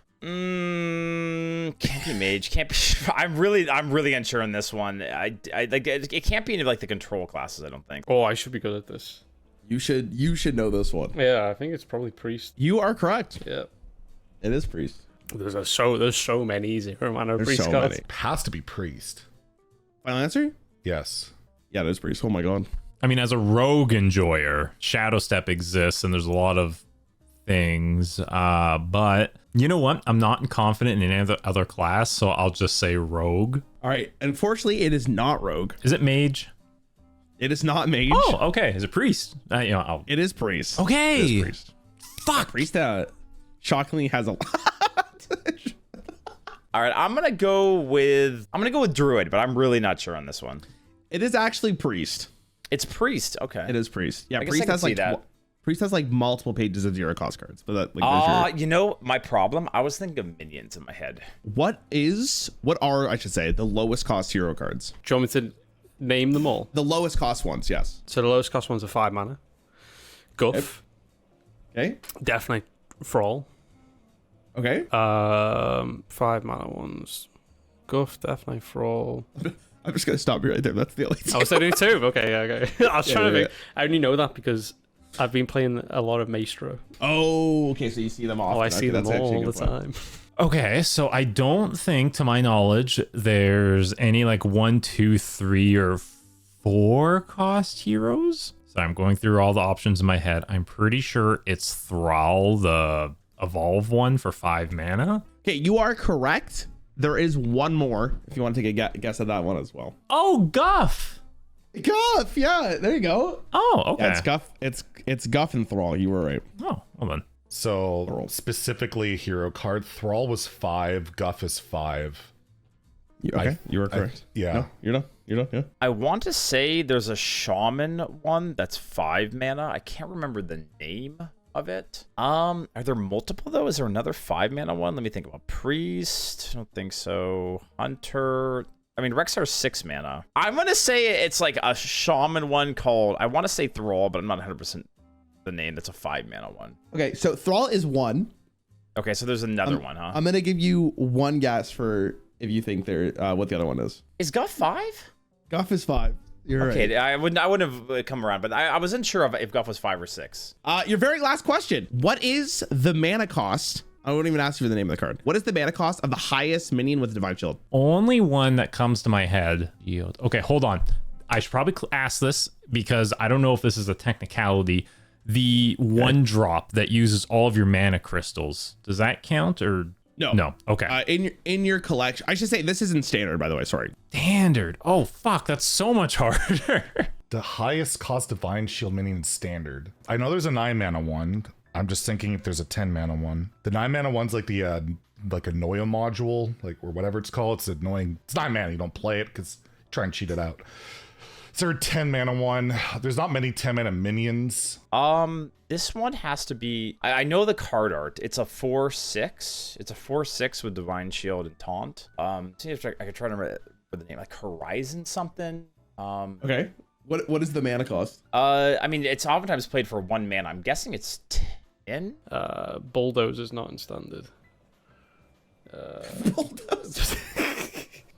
Speaker 4: be Mage. Can't be. I'm really unsure on this one. I like it can't be any of like the control classes. I don't think.
Speaker 3: Oh, I should be good at this.
Speaker 1: You should know this one.
Speaker 3: Yeah, I think it's probably Priest.
Speaker 1: You are correct.
Speaker 3: Yeah.
Speaker 1: It is Priest.
Speaker 3: There's so many zero mana
Speaker 1: There's
Speaker 3: Priest
Speaker 1: so
Speaker 3: cards.
Speaker 1: many.
Speaker 5: It has to be priest.
Speaker 1: Final answer?
Speaker 5: Yes.
Speaker 1: Yeah, it is Priest. Oh my god.
Speaker 2: I mean, as a rogue enjoyer, Shadow Step exists and there's a lot of things. But you know what? I'm not confident in any other class, so I'll just say rogue.
Speaker 1: All right. Unfortunately, it is not Rogue.
Speaker 2: Is it mage?
Speaker 1: It is not Mage.
Speaker 2: Oh, okay. Is it priest?
Speaker 1: It is Priest.
Speaker 2: Okay.
Speaker 1: It is Priest.
Speaker 2: Fuck.
Speaker 1: Priest shockingly has a lot.
Speaker 4: All right, I'm gonna go with Druid, but I'm really not sure on this one.
Speaker 1: It is actually Priest.
Speaker 4: It's Priest. Okay.
Speaker 1: It is Priest. Yeah,
Speaker 4: I guess
Speaker 1: Priest
Speaker 4: I can
Speaker 1: has
Speaker 4: see
Speaker 1: like
Speaker 4: that.
Speaker 1: Priest has like multiple pages of zero cost cards. But that like
Speaker 4: You know, my problem, I was thinking of minions in my head.
Speaker 1: what are I should say the lowest cost hero cards?
Speaker 3: Do you want me to name them all?
Speaker 1: The lowest cost ones, yes.
Speaker 3: So the lowest cost ones are 5 mana. Guff.
Speaker 1: Okay.
Speaker 3: Definitely Thrall.
Speaker 1: Okay.
Speaker 3: 5 mana ones. Guff, definitely Thrall.
Speaker 1: I'm just gonna stop you right there. That's the only
Speaker 3: I was saying two. Okay, yeah, okay. I was trying to
Speaker 1: yeah,
Speaker 3: think. I only know that because I've been playing a lot of Maestro.
Speaker 1: Oh, okay. So you see them often.
Speaker 3: Oh, I see them
Speaker 1: that's actually a
Speaker 3: all
Speaker 1: good
Speaker 3: the
Speaker 1: point.
Speaker 3: time.
Speaker 2: Okay, so I don't think, to my knowledge, there's any like 1, 2, 3, or 4 cost heroes. So I'm going through all the options in my head. I'm pretty sure it's Thrall, the evolve one for 5 mana.
Speaker 1: Okay, you are correct. There is one more if you want to take a guess at that one as well.
Speaker 2: Oh, Guff.
Speaker 1: Guff, yeah, there you go.
Speaker 2: Oh, okay.
Speaker 1: Yeah, it's Guff. It's Guff and Thrall. You were right.
Speaker 2: Oh, well then.
Speaker 5: So specifically hero card, Thrall was 5, Guff is 5.
Speaker 1: You were correct.
Speaker 5: Yeah.
Speaker 1: No, you're not. Yeah.
Speaker 4: I want to say there's a shaman one that's 5 mana. I can't remember the name of it. Are there multiple though? Is there another 5 mana one? Let me think about priest. I don't think so. Hunter. I mean, Rexar's 6 mana. I'm gonna say it's like a shaman one called. I want to say Thrall, but I'm not 100% the name. That's a 5 mana one.
Speaker 1: Okay, so Thrall is 1.
Speaker 4: Okay, so there's another one, huh?
Speaker 1: I'm gonna give you one guess for if you think there what the other one is.
Speaker 4: Is Guff 5?
Speaker 1: Guff is 5. You're right.
Speaker 4: Okay, I wouldn't have come around, but I wasn't sure if Guff was 5 or 6.
Speaker 1: Your very last question. What is the mana cost I won't even ask you for the name of the card. What is the mana cost of the highest minion with Divine Shield?
Speaker 2: Only one that comes to my head. Yield. Okay, hold on. I should probably ask this because I don't know if this is a technicality. The one drop that uses all of your mana crystals, does that count or
Speaker 1: No?
Speaker 2: No. Okay.
Speaker 1: In your collection, I should say this isn't standard, by the way. Sorry.
Speaker 2: Standard. Oh fuck, that's so much harder.
Speaker 5: The highest cost Divine Shield minion is standard. I know there's a 9 mana one. I'm just thinking if there's a 10 mana one. The 9 mana one's like the like a Noya module, like or whatever it's called. It's annoying. It's 9 mana. You don't play it because try and cheat it out. Is there a 10 mana one? There's not many 10 mana minions.
Speaker 4: This one has to be. I know the card art. It's a 4/6. It's a 4/6 with Divine Shield and Taunt. See if I could try to remember the name, like Horizon something.
Speaker 1: Okay. What is the mana cost?
Speaker 4: I mean, it's oftentimes played for 1 mana. I'm guessing it's 10.
Speaker 3: Bulldoze is not in standard.
Speaker 1: Bulldoze.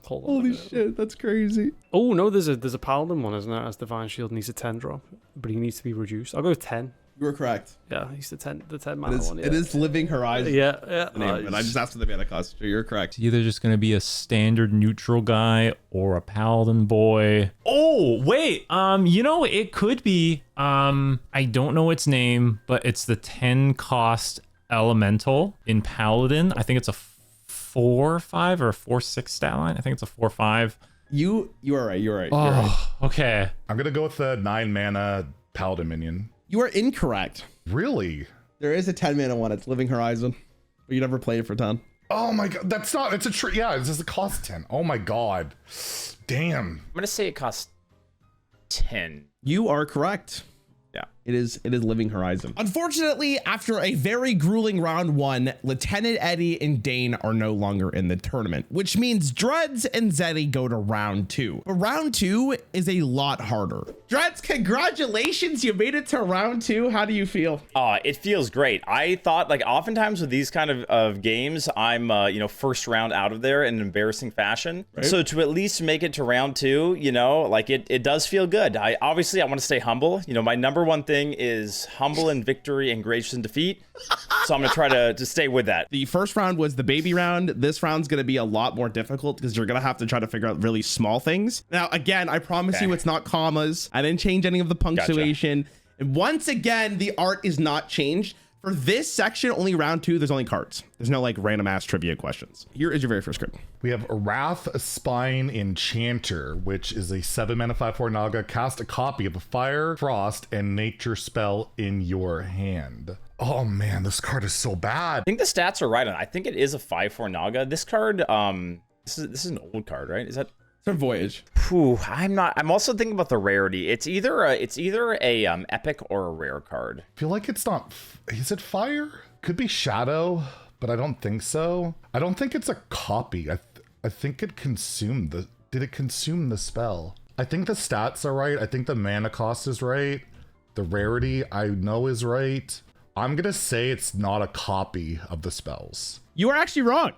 Speaker 3: Hold on.
Speaker 1: Holy shit, that's crazy.
Speaker 3: Oh no, there's a paladin one, isn't there? As Divine Shield needs a 10 drop, but he needs to be reduced. I'll go with 10.
Speaker 1: You were correct.
Speaker 3: Yeah, he's the 10 mana one. Yeah.
Speaker 1: It is Living Horizon.
Speaker 3: Yeah.
Speaker 1: But I just asked for the mana cost. So you're correct.
Speaker 2: It's either just gonna be a standard neutral guy or a paladin boy. Oh wait, you know it could be. I don't know its name, but it's the 10 cost elemental in paladin. I think it's a 4/5 or a 4/6 stat line. I think it's a 4/5.
Speaker 1: You are right. You're right.
Speaker 2: Oh,
Speaker 1: You're right.
Speaker 2: okay.
Speaker 5: I'm gonna go with the 9 mana paladin minion.
Speaker 1: You are incorrect.
Speaker 5: Really?
Speaker 1: There is a 10 mana one. It's Living Horizon. But you never played it for 10.
Speaker 5: Oh my god, that's not. It's a tree. Yeah, it's just a cost 10. Oh my god, damn.
Speaker 4: I'm gonna say it costs 10.
Speaker 1: You are correct.
Speaker 4: Yeah.
Speaker 1: It is Living Horizon. Unfortunately, after a very grueling round 1, Lieutenant Eddie and Dane are no longer in the tournament, which means Dreads and Zeddy go to round 2. But round 2 is a lot harder. Dreads, congratulations, you made it to round 2. How do you feel?
Speaker 4: It feels great. I thought, like, oftentimes with these kind of games, I'm first round out of there in an embarrassing fashion. Right. So to at least make it to round 2, like it does feel good. I want to stay humble. My number one thing is humble in victory and gracious in defeat. So I'm gonna try to stay with that.
Speaker 1: The first round was the baby round. This round's gonna be a lot more difficult because you're gonna have to try to figure out really small things. Now, again, I promise you it's not commas. I didn't change any of the punctuation. Gotcha. And once again, the art is not changed. For this section, only round 2, there's only cards. There's no like random ass trivia questions. Here is your very first card.
Speaker 5: We have Wrathspine Enchanter, which is a 7 mana 5/4 Naga. Cast a copy of a Fire, Frost, and Nature spell in your hand. Oh man, this card is so bad.
Speaker 4: I think the stats are right on. I think it is a 5/4 Naga. This card, this is an old card, right? Is that?
Speaker 1: It's a Voyage.
Speaker 4: I'm also thinking about the rarity. It's either a epic or a rare card.
Speaker 5: I feel like it's not. Is it fire? Could be shadow, but I don't think so. I don't think it's a copy. I think it consumed the. Did it consume the spell? I think the stats are right. I think the mana cost is right. The rarity I know is right. I'm gonna say it's not a copy of the spells.
Speaker 1: You are actually wrong.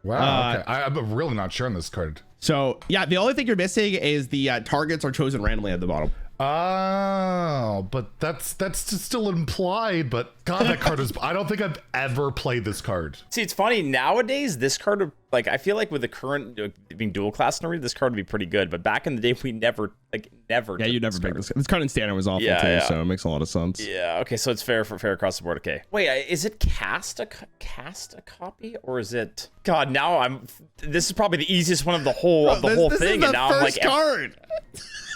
Speaker 5: Wow. Okay. I'm really not sure on this card.
Speaker 1: So yeah, the only thing you're missing is the targets are chosen randomly at the bottom.
Speaker 5: Oh, but that's just still implied. But God, that card is. I don't think I've ever played this card.
Speaker 4: See, it's funny nowadays. This card would, like, I feel like with the current being dual class in arena, this card would be pretty good. But back in the day, we never. Yeah,
Speaker 1: you never picked this. This card in standard was awful too, so it makes a lot of sense.
Speaker 4: Yeah. Okay, so it's fair across the board. Okay. Wait, is it cast a copy or is it? God, now this is probably the easiest one of the whole
Speaker 1: this
Speaker 4: thing,
Speaker 1: is
Speaker 4: and now I'm like
Speaker 1: card.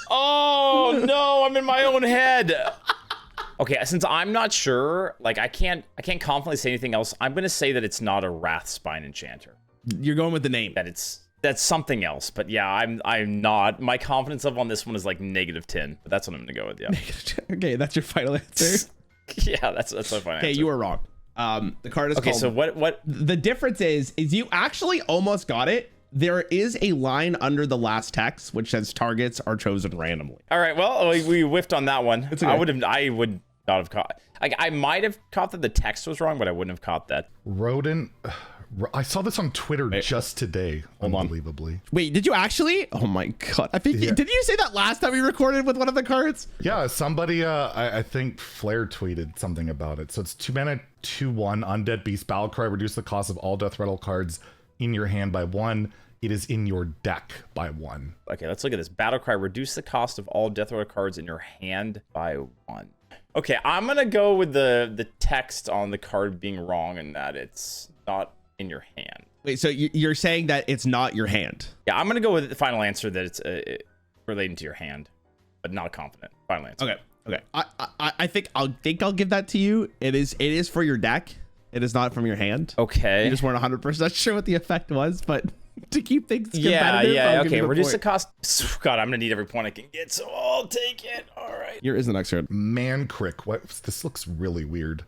Speaker 4: Oh no, I'm in my own head. Okay, since I'm not sure, like I can't confidently say anything else. I'm gonna say that it's not a Wrathspine Enchanter.
Speaker 1: You're going with the name.
Speaker 4: That's something else. But yeah, I'm not. My confidence level on this one is like -10. But that's what I'm gonna go with. Yeah.
Speaker 1: Okay, that's your final answer.
Speaker 4: Yeah, that's my final answer.
Speaker 1: Okay, you were wrong. The card is
Speaker 4: okay.
Speaker 1: Called,
Speaker 4: So what?
Speaker 1: The difference is you actually almost got it. There is a line under the last text which says targets are chosen randomly.
Speaker 4: All right. Well, we whiffed on that one.
Speaker 1: Okay.
Speaker 4: I would not have caught. I might have caught that the text was wrong, but I wouldn't have caught that.
Speaker 5: I saw this on Twitter just today.
Speaker 1: Hold on.
Speaker 5: Unbelievably.
Speaker 1: Wait, did you actually? Oh my god! I think did you say that last time we recorded with one of the cards?
Speaker 5: Yeah, somebody. I think Flair tweeted something about it. So it's 2 mana, 2/1 Undead Beast Battlecry. Reduce the cost of all Death Rattle cards in your hand by 1. It is in your deck by 1.
Speaker 4: Okay, let's look at this. Battlecry, reduce the cost of all Death Rattle cards in your hand by 1. Okay, I'm gonna go with the text on the card being wrong and that it's not in your hand.
Speaker 1: Wait, so you're saying that it's not your hand?
Speaker 4: Yeah, I'm gonna go with the final answer that it's relating to your hand, but not confident. Final answer.
Speaker 1: Okay. I think I'll give that to you. It is for your deck. It is not from your hand.
Speaker 4: Okay.
Speaker 1: You just weren't 100% sure what the effect was, but to keep things competitive,
Speaker 4: yeah.
Speaker 1: I'll give
Speaker 4: Okay,
Speaker 1: you the
Speaker 4: reduce
Speaker 1: point.
Speaker 4: the cost. God, I'm gonna need every point I can get, so I'll take it. All right.
Speaker 1: Here is the next card.
Speaker 5: Mancrick. What? This looks really weird.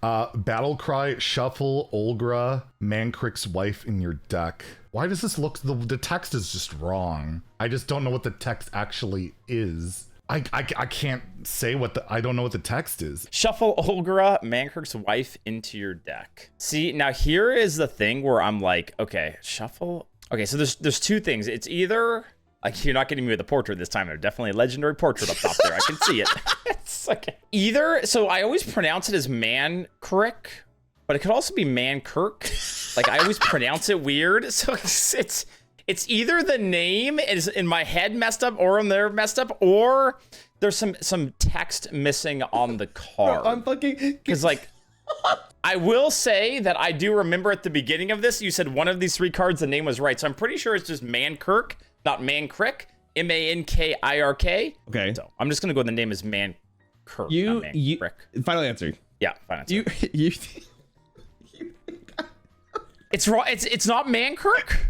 Speaker 5: Battlecry, shuffle Olgra, Mancrick's wife in your deck. Why does this look? The text is just wrong. I just don't know what the text actually is. I can't say I don't know what the text is.
Speaker 4: Shuffle Olgra, Mancrick's wife into your deck. See, now here is the thing where I'm like, okay, shuffle. Okay, so there's two things. It's either like you're not getting me with a portrait this time. There's definitely a legendary portrait up top there. I can see it. It's like either. So I always pronounce it as Mancrick, but it could also be Mankirk. Like I always pronounce it weird. So it's either the name is in my head messed up or in there messed up, or there's some text missing on the card.
Speaker 1: I'm fucking
Speaker 4: Because like, I will say that I do remember at the beginning of this, you said one of these 3 cards, the name was right. So I'm pretty sure it's just Mankirk, not Mancrick, Mankirk.
Speaker 1: Okay.
Speaker 4: So I'm just gonna go with the name is Mankirk, not Mancrick.
Speaker 1: Final answer.
Speaker 4: Yeah, fine.
Speaker 1: You
Speaker 4: It's wrong. It's not Mankirk.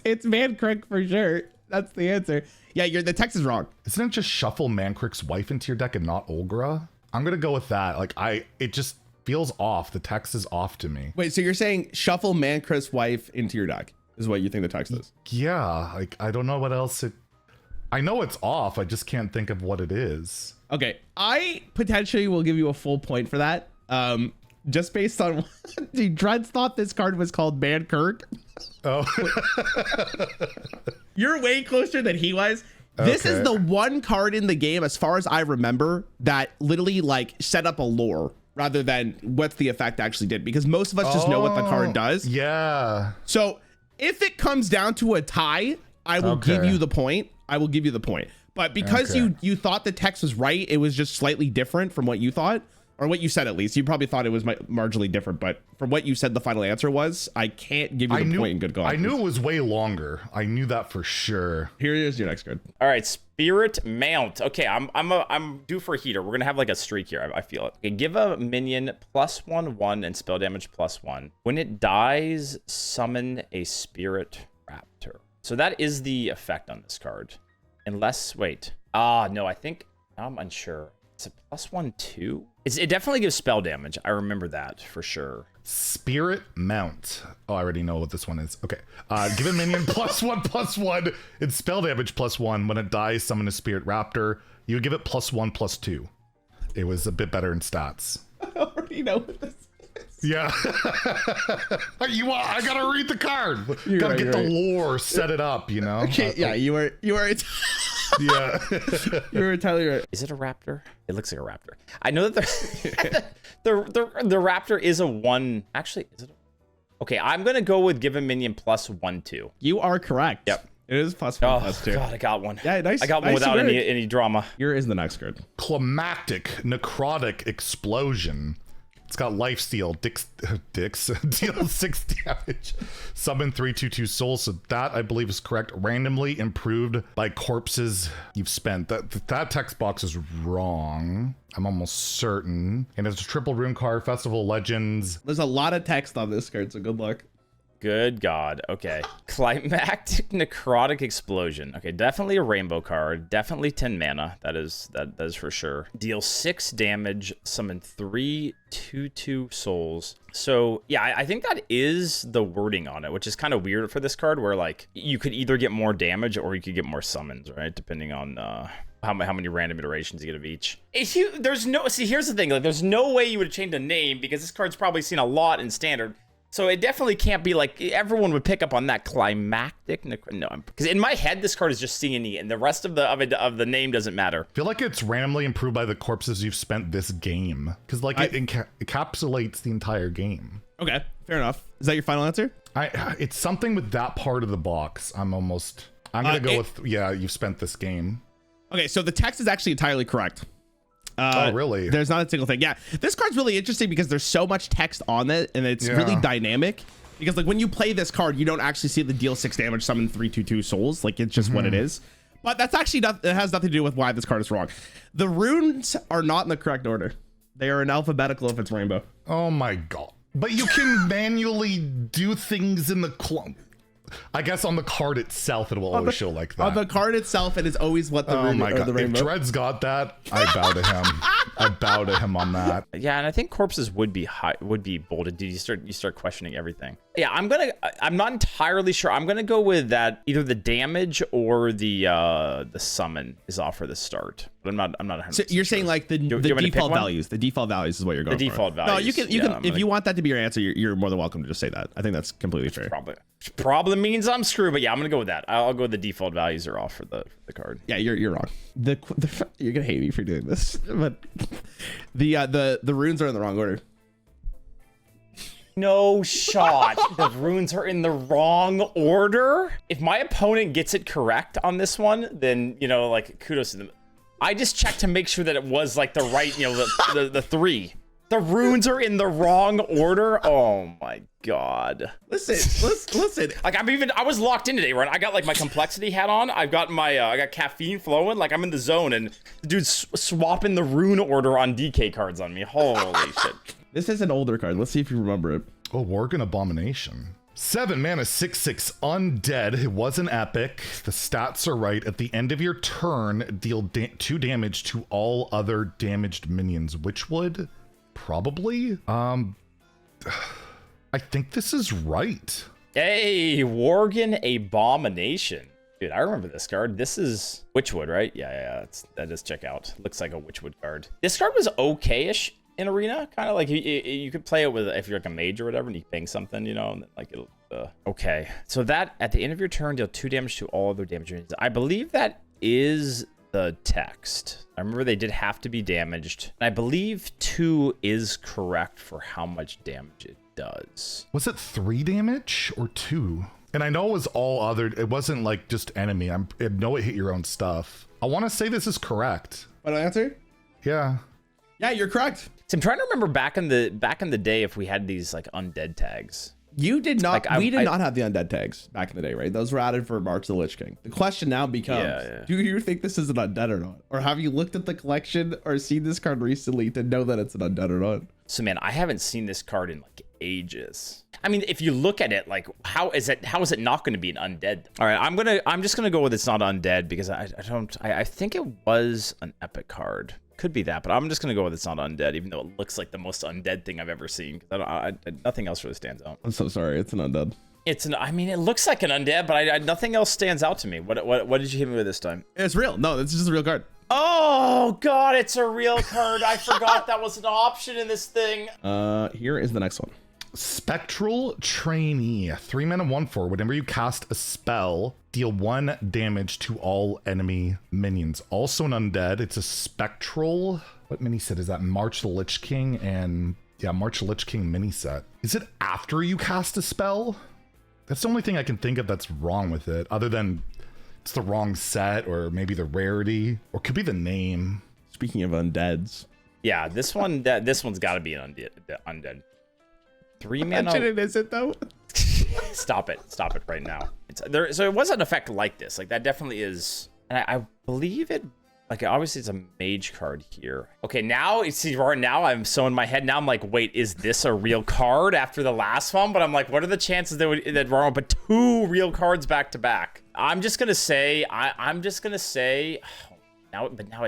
Speaker 1: it's Mankirk for sure. That's the answer. Yeah, the text is wrong.
Speaker 5: Isn't it just shuffle Mancrick's wife into your deck and not Olgra? I'm gonna go with that. Like it just feels off. The text is off to me.
Speaker 1: Wait, so you're saying shuffle Mancrick's wife into your deck is what you think the text is?
Speaker 5: Yeah, like I don't know what else I know it's off. I just can't think of what it is.
Speaker 1: Okay, I potentially will give you a full point for that. Just based on dude, Dreads thought this card was called Mankirk.
Speaker 5: Oh.
Speaker 1: You're way closer than he was. This is the one card in the game, as far as I remember, that literally like set up a lore rather than what the effect actually did, because most of us just know what the card does.
Speaker 5: Yeah.
Speaker 1: So if it comes down to a tie, I will give you the point. I will give you the point. But because you thought the text was right, it was just slightly different from what you thought. Or what you said, at least. You probably thought it was marginally different, but from what you said the final answer was, I can't give you the point in good God.
Speaker 5: I knew it was way longer. I knew that for sure.
Speaker 1: Here is your next card.
Speaker 4: All right, Spirit Mount. Okay, I'm due for a heater. We're gonna have like a streak here. I feel it. Okay, give a minion +1/1 and spell damage +1. When it dies, summon a Spirit Raptor. So that is the effect on this card. Unless, wait. No, I think I'm unsure. Is it +1/2? It definitely gives spell damage. I remember that for sure.
Speaker 5: Spirit Mount. Oh, I already know what this one is. Okay. Give a minion +1/+1 and spell damage +1. When it dies, summon a Spirit Raptor. You would give it +1/+2. It was a bit better in stats.
Speaker 1: I already know what this is.
Speaker 5: Yeah. I gotta read the card. Gotta get the lore, set it up, you know?
Speaker 1: Okay, yeah, you were
Speaker 5: Yeah.
Speaker 1: you were entirely right.
Speaker 4: Is it a raptor? It looks like a raptor. I know that the raptor is a 1. Actually, is it? Okay, I'm gonna go with give a minion +1/2.
Speaker 1: You are correct.
Speaker 4: Yep.
Speaker 1: It is +1/+2.
Speaker 4: God, I got one.
Speaker 1: Yeah, nice.
Speaker 4: I got one
Speaker 1: nice
Speaker 4: without
Speaker 1: work.
Speaker 4: any drama.
Speaker 1: Here is the next card.
Speaker 5: Climactic Necrotic Explosion. It's got lifesteal. Dix deals 6 damage. Summon 3/2/2 souls. So that I believe is correct. Randomly improved by corpses you've spent. That text box is wrong. I'm almost certain. And it's a triple rune card. Festival Legends.
Speaker 1: There's a lot of text on this card, so good luck.
Speaker 4: Good God. Okay. Climactic Necrotic Explosion. Okay, definitely a rainbow card. Definitely 10 mana. That is for sure. Deal 6 damage. Summon 3/2/2 souls. So yeah, I think that is the wording on it, which is kind of weird for this card, where like you could either get more damage or you could get more summons, right? Depending on how many random iterations you get of each. Here's the thing. Like, there's no way you would have changed the name, because this card's probably seen a lot in standard. So it definitely can't be like everyone would pick up on that climactic. No, because in my head this card is just C&E, and the rest of the name doesn't matter.
Speaker 5: I feel like it's randomly improved by the corpses you've spent this game, because like it encapsulates the entire game.
Speaker 1: Okay, fair enough. Is that your final answer?
Speaker 5: It's something with that part of the box. I'm gonna go with you've spent this game.
Speaker 1: Okay, so the text is actually entirely correct.
Speaker 5: Oh, really?
Speaker 1: There's not a single thing. Yeah, this card's really interesting because there's so much text on it, and it's really dynamic. Because like when you play this card, you don't actually see the deal 6 damage, summon 3/2/2 souls. Like it's just what it is. But that's actually not. It has nothing to do with why this card is wrong. The runes are not in the correct order. They are in alphabetical if it's rainbow.
Speaker 5: Oh my god! But you can manually do things in the I guess on the card itself, it will always show like that.
Speaker 1: On the card itself, it is always what the
Speaker 5: oh my god!
Speaker 1: The rainbow.
Speaker 5: If Dread's got that, I bow to him. I bow to him on that.
Speaker 4: Yeah, and I think corpses would be bolded. Dude, you start questioning everything. Yeah, I'm not entirely sure. I'm gonna go with that. Either the damage or the summon is off for the start. But I'm not 100%.
Speaker 1: So you're saying like the default values. The default values is what you're going for.
Speaker 4: The default values.
Speaker 1: No, you can if you want that to be your answer, you're more than welcome to just say that. I think that's completely fair.
Speaker 4: Probably means I'm screwed, but yeah, I'm gonna go with that. I'll go with the default values are off for the card.
Speaker 1: Yeah, you're wrong. You're gonna hate me for doing this, but the runes are in the wrong order.
Speaker 4: No shot. The runes are in the wrong order. If my opponent gets it correct on this one, then like kudos to them. I just checked to make sure that it was like the right, the 3. The runes are in the wrong order. Oh my god.
Speaker 1: Listen.
Speaker 4: Like I was locked in today, right? I got like my complexity hat on. I've got my I got caffeine flowing. Like I'm in the zone, and the dude's swapping the rune order on DK cards on me. Holy shit.
Speaker 1: This is an older card. Let's see if you remember it.
Speaker 5: Oh, Worgen Abomination. 7 mana, 6/6 undead. It was an epic. The stats are right. At the end of your turn, deal 2 damage to all other damaged minions. Which would probably I think this is right.
Speaker 4: Hey, Worgen Abomination. Dude, I remember this card. This is Witchwood, right? Yeah, that does check out. Looks like a Witchwood card. This card was okay-ish in Arena, kind of like you could play it with if you're like a mage or whatever, and you bang something, and like it'll. Okay, so that at the end of your turn, deal 2 damage to all other damage units. I believe that is the text. I remember they did have to be damaged. I believe 2 is correct for how much damage it does.
Speaker 5: Was it 3 damage or 2? And I know it was all other. It wasn't like just enemy. I know it hit your own stuff. I want to say this is correct.
Speaker 1: Final answer?
Speaker 5: Yeah.
Speaker 1: Yeah, you're correct.
Speaker 4: So I'm trying to remember back in the day if we had these like undead tags.
Speaker 1: You did not. We did not have the undead tags back in the day, right? Those were added for March the Lich King. The question now becomes: do you think this is an undead or not, or have you looked at the collection or seen this card recently to know that it's an undead or not?
Speaker 4: So man, I haven't seen this card in like ages. I mean, if you look at it, like how is it not going to be an undead? All right, I'm just gonna go with it's not undead because I think it was an epic card. Could be that, but I'm just gonna go with it's not undead, even though it looks like the most undead thing I've ever seen. Nothing else really stands out.
Speaker 1: I'm so sorry, it's an undead.
Speaker 4: I mean, it looks like an undead, but nothing else stands out to me. What did you hit me with this time?
Speaker 1: It's real. No, it's just a real card.
Speaker 4: Oh god, it's a real card. I forgot that was an option in this thing.
Speaker 1: Here is the next one.
Speaker 5: Spectral Trainee. 3 mana, 1/4. Whenever you cast a spell, deal 1 damage to all enemy minions. Also an undead. It's a spectral. What mini set is that? March the Lich King and March the Lich King mini set. Is it after you cast a spell? That's the only thing I can think of that's wrong with it, other than it's the wrong set, or maybe the rarity, or could be the name.
Speaker 1: Speaking of undeads.
Speaker 4: Yeah, this one's got to be an undead. 3 mana.
Speaker 1: It isn't though.
Speaker 4: Stop it right now. So it was an effect like this. Like that definitely is, and I believe it. Like obviously it's a mage card here. Okay, now now I'm so in my head. Now I'm like, wait, is this a real card after the last one? But I'm like, what are the chances that Rarran put 2 real cards back to back? I'm just gonna say now I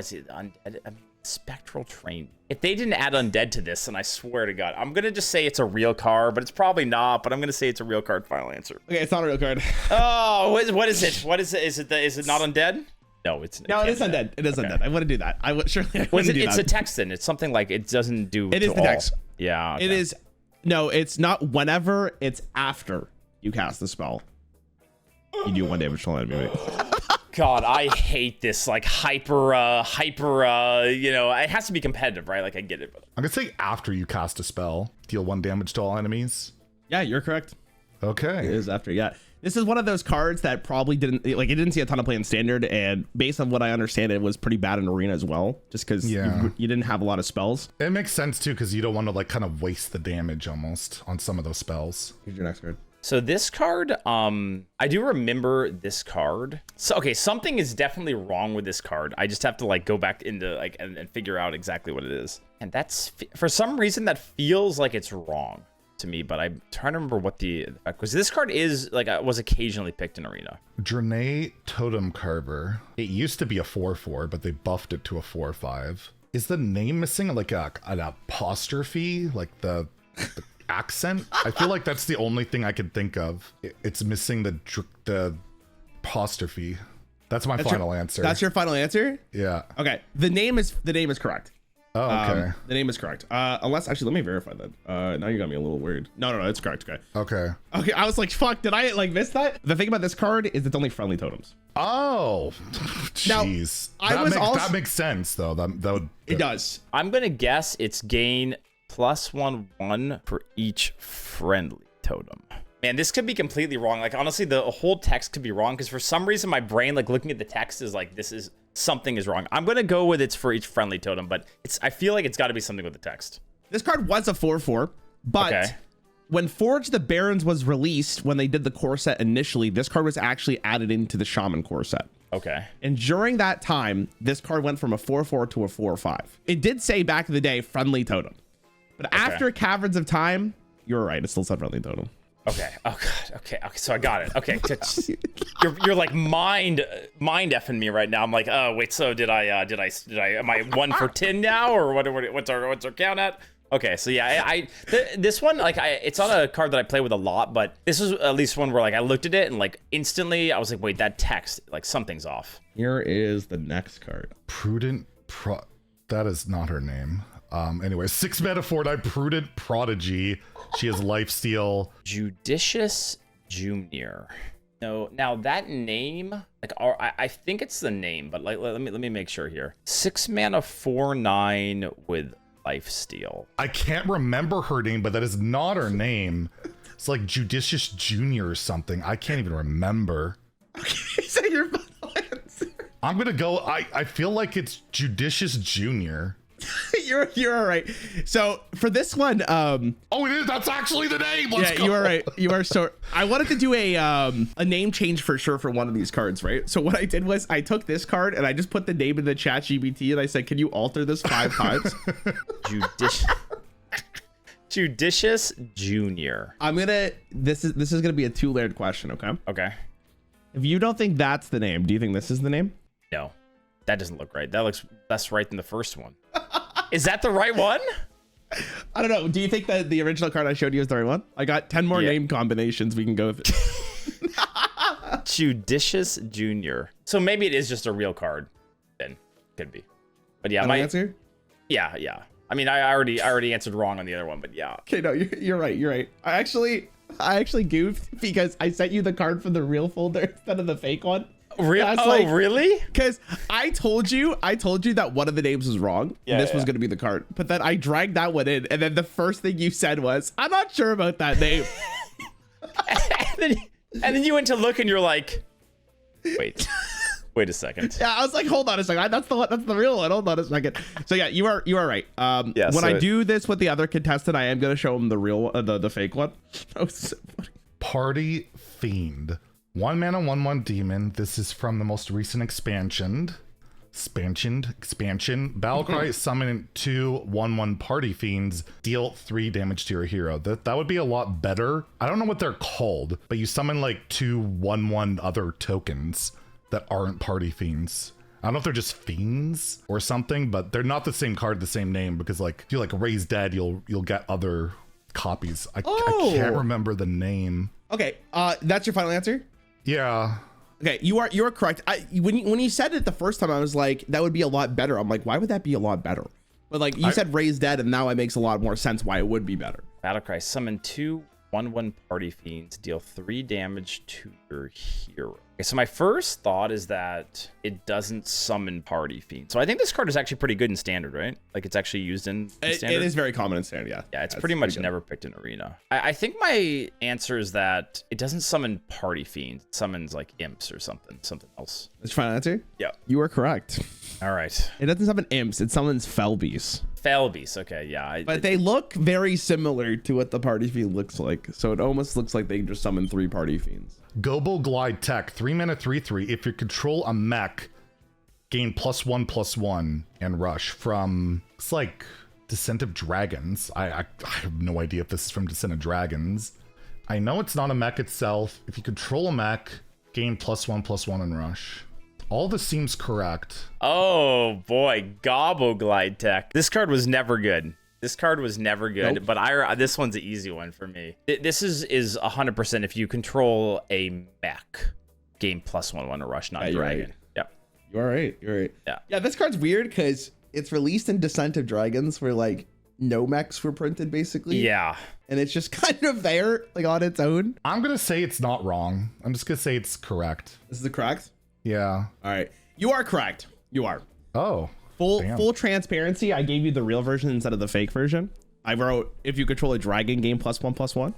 Speaker 4: see undead. I mean, Spectral Train. If they didn't add undead to this, and I swear to God, I'm gonna just say it's a real card, but it's probably not. But I'm gonna say it's a real card. Final answer.
Speaker 1: Okay, it's not a real card.
Speaker 4: Oh, what is it? What is it? Is it not undead? No, it's
Speaker 1: no, it is undead. It is undead. I wouldn't do that. Surely I wouldn't do that.
Speaker 4: It's a text then. It's something like it doesn't do.
Speaker 1: It is the text.
Speaker 4: Yeah. Okay.
Speaker 1: It is No, it's not whenever, it's after you cast the spell. You do 1 damage to all enemy.
Speaker 4: God, I hate this like hyper, you know, it has to be competitive, right? Like I get it. But...
Speaker 5: I'm gonna say after you cast a spell, deal 1 damage to all enemies.
Speaker 1: Yeah, you're correct.
Speaker 5: Okay.
Speaker 1: It is after, yeah. This is one of those cards that probably didn't, like, it didn't see a ton of play in standard, and based on what I understand, it was pretty bad in arena as well, just because you didn't have a lot of spells.
Speaker 5: It makes sense too, because you don't want to like kind of waste the damage almost on some of those spells.
Speaker 1: Here's your next card.
Speaker 4: So this card, I do remember this card. So, okay, something is definitely wrong with this card. I just have to like go back into like and figure out exactly what it is. And that's, for some reason, that feels like it's wrong to me, but I'm trying to remember what the, because this card is like, was occasionally picked in arena.
Speaker 5: Draenei Totem Carver. It used to be a 4/4, but they buffed it to a 4/5. Is the name missing like an apostrophe, like the accent? I feel like that's the only thing I can think of. It's missing the apostrophe. That's my final answer.
Speaker 1: That's your final answer?
Speaker 5: Yeah.
Speaker 1: Okay. The name is correct.
Speaker 5: Oh, okay.
Speaker 1: The name is correct. Unless, actually, let me verify that. Now you got me a little worried. No, it's correct. Okay. Okay. I was like, fuck, did I like miss that? The thing about this card is it's only friendly totems.
Speaker 5: Oh, jeez. That makes sense though. That would.
Speaker 1: It does.
Speaker 4: I'm gonna guess it's gain +1/1 for each friendly totem. Man, this could be completely wrong. Like, honestly, the whole text could be wrong because for some reason my brain, like looking at the text, is like, something is wrong. I'm gonna go with it's for each friendly totem, but I feel like it's got to be something with the text.
Speaker 1: This card was a 4/4, but when Forge the Barons was released, when they did the core set initially, this card was actually added into the Shaman core set.
Speaker 4: Okay.
Speaker 1: And during that time, this card went from a 4/4 to a 4/5. It did say back in the day, friendly totem. But after Caverns of Time, you're right. It still said friendly totem.
Speaker 4: Okay. Oh god. Okay. So I got it. Okay. You're like mind effing me right now. I'm like, oh wait. So did I? Am I 1 for 10 now, or what's our count at? Okay. So yeah, this one, like, it's not a card that I play with a lot, but this was at least one where like I looked at it and like instantly I was like, wait, that text, like something's off.
Speaker 1: Here is the next card.
Speaker 5: That is not her name. Anyway, 6 mana 4/9 Prudent Prodigy. She has lifesteal.
Speaker 4: Judicious Junior. No, now that name, like, I think it's the name, but like, let me make sure here. 6 mana 4/9 with lifesteal.
Speaker 5: I can't remember her name, but that is not her name. It's like Judicious Junior or something. I can't even remember.
Speaker 1: Okay, so your final answer.
Speaker 5: I'm gonna go. I feel like it's Judicious Junior.
Speaker 1: You're all right. So for this one,
Speaker 5: oh, it is. That's actually the name. Let's go.
Speaker 1: You are right. You are. So I wanted to do a name change for sure for one of these cards, right? So what I did was I took this card and I just put the name in the chat GBT and I said, can you alter this 5 times?
Speaker 4: Judicious Junior.
Speaker 1: This is gonna be a 2-layered question. Okay. If you don't think that's the name, do you think this is the name?
Speaker 4: No, that doesn't look right. That looks less right than the first one. Is that the right one?
Speaker 1: I don't know. Do you think that the original card I showed you is the right one? I got 10 more name combinations we can go through.
Speaker 4: Judicious Junior. So maybe it is just a real card. Then could be. But yeah, my
Speaker 1: answer.
Speaker 4: Yeah. I mean, I already answered wrong on the other one, but yeah.
Speaker 1: Okay, no, you're right. I actually goofed because I sent you the card from the real folder instead of the fake one.
Speaker 4: Really?
Speaker 1: Because I told you that one of the names was wrong.
Speaker 4: Yeah,
Speaker 1: this was going to be the card. But then I dragged that one in. And then the first thing you said was, I'm not sure about that name.
Speaker 4: and then you went to look and you're like, wait a second.
Speaker 1: Yeah, I was like, hold on a second. That's the real one. Hold on a second. So yeah, you are right. When I do this with the other contestant, I am going to show him the real, the fake one. That was so funny.
Speaker 5: Party Fiend. 1 mana 1/1 demon. This is from the most recent expansion. Battlecry, summon 2 1/1 party fiends, deal 3 damage to your hero. That would be a lot better. I don't know what they're called, but you summon like 2 1/1 other tokens that aren't party fiends. I don't know if they're just fiends or something, but they're not the same card, the same name, because like if you like raise dead, you'll get other copies. I can't remember the name.
Speaker 1: Okay, that's your final answer?
Speaker 5: Yeah.
Speaker 1: Okay, you are correct. When you said it the first time, I was like, that would be a lot better. I'm like, why would that be a lot better? But like you said, Raise Dead, and now it makes a lot more sense why it would be better.
Speaker 4: Battlecry, summon 2 1/1 party fiends, deal 3 damage to your hero. Okay, so my first thought is that it doesn't summon party fiends. So I think this card is actually pretty good in standard, right? Like it's actually used in standard.
Speaker 1: It is very common in standard, yeah.
Speaker 4: Yeah, it's pretty much never picked in arena. I think my answer is that it doesn't summon party fiends. It summons like imps or something else.
Speaker 1: Let's try an answer.
Speaker 4: Yeah.
Speaker 1: You are correct.
Speaker 4: All right.
Speaker 1: It doesn't summon imps. It summons Felbeast.
Speaker 4: Felbeast, okay, yeah.
Speaker 1: But they look very similar to what the party fiend looks like. So it almost looks like they just summon 3 party fiends.
Speaker 5: Gobo Glide Tech, 3 mana, 3/3. If you control a mech, gain +1/+1 and rush from, it's like Descent of Dragons. I have no idea if this is from Descent of Dragons. I know it's not a mech itself. If you control a mech, gain +1/+1 and rush. All this seems correct.
Speaker 4: Oh boy, Gobbo Glide Tech. This card was never good. This card was never good,
Speaker 1: Nope.
Speaker 4: but this one's an easy one for me. This is 100% if you control a mech, gain +1/1 to rush, not
Speaker 1: Yeah, you're
Speaker 4: dragon.
Speaker 1: right.
Speaker 4: Yep.
Speaker 1: You're right. You're right.
Speaker 4: Yeah.
Speaker 1: Yeah, this card's weird because it's released in Descent of Dragons where like no mechs were printed basically.
Speaker 4: Yeah.
Speaker 1: And it's just kind of there like on its own.
Speaker 5: I'm going to say it's not wrong. I'm just going to say it's correct.
Speaker 1: This is the correct.
Speaker 5: Yeah.
Speaker 1: All right. You are correct. You are.
Speaker 5: Oh. Damn.
Speaker 1: Full transparency. I gave you the real version instead of the fake version. I wrote if you control a dragon, gain +1/+1.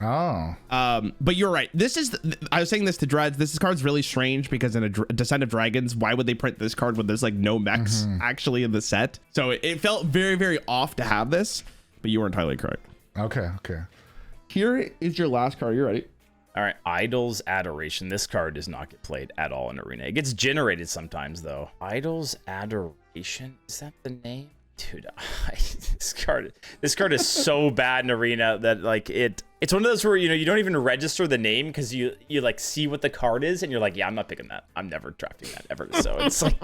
Speaker 5: Oh.
Speaker 1: But you're right. This is I was saying this to Dreads. This card's really strange because in a Descent of Dragons, why would they print this card when there's like no mechs actually in the set? So it felt very, very off to have this, but you were entirely correct.
Speaker 5: Okay.
Speaker 1: Here is your last card. You ready?
Speaker 4: All right, Idol's Adoration. This card does not get played at all in arena. It gets generated sometimes though. Idol's Adoration, is that the name? Dude, this card is so bad in arena that like it's one of those where you don't even register the name because you like see what the card is and you're like, yeah, I'm not picking that. I'm never drafting that ever. So it's like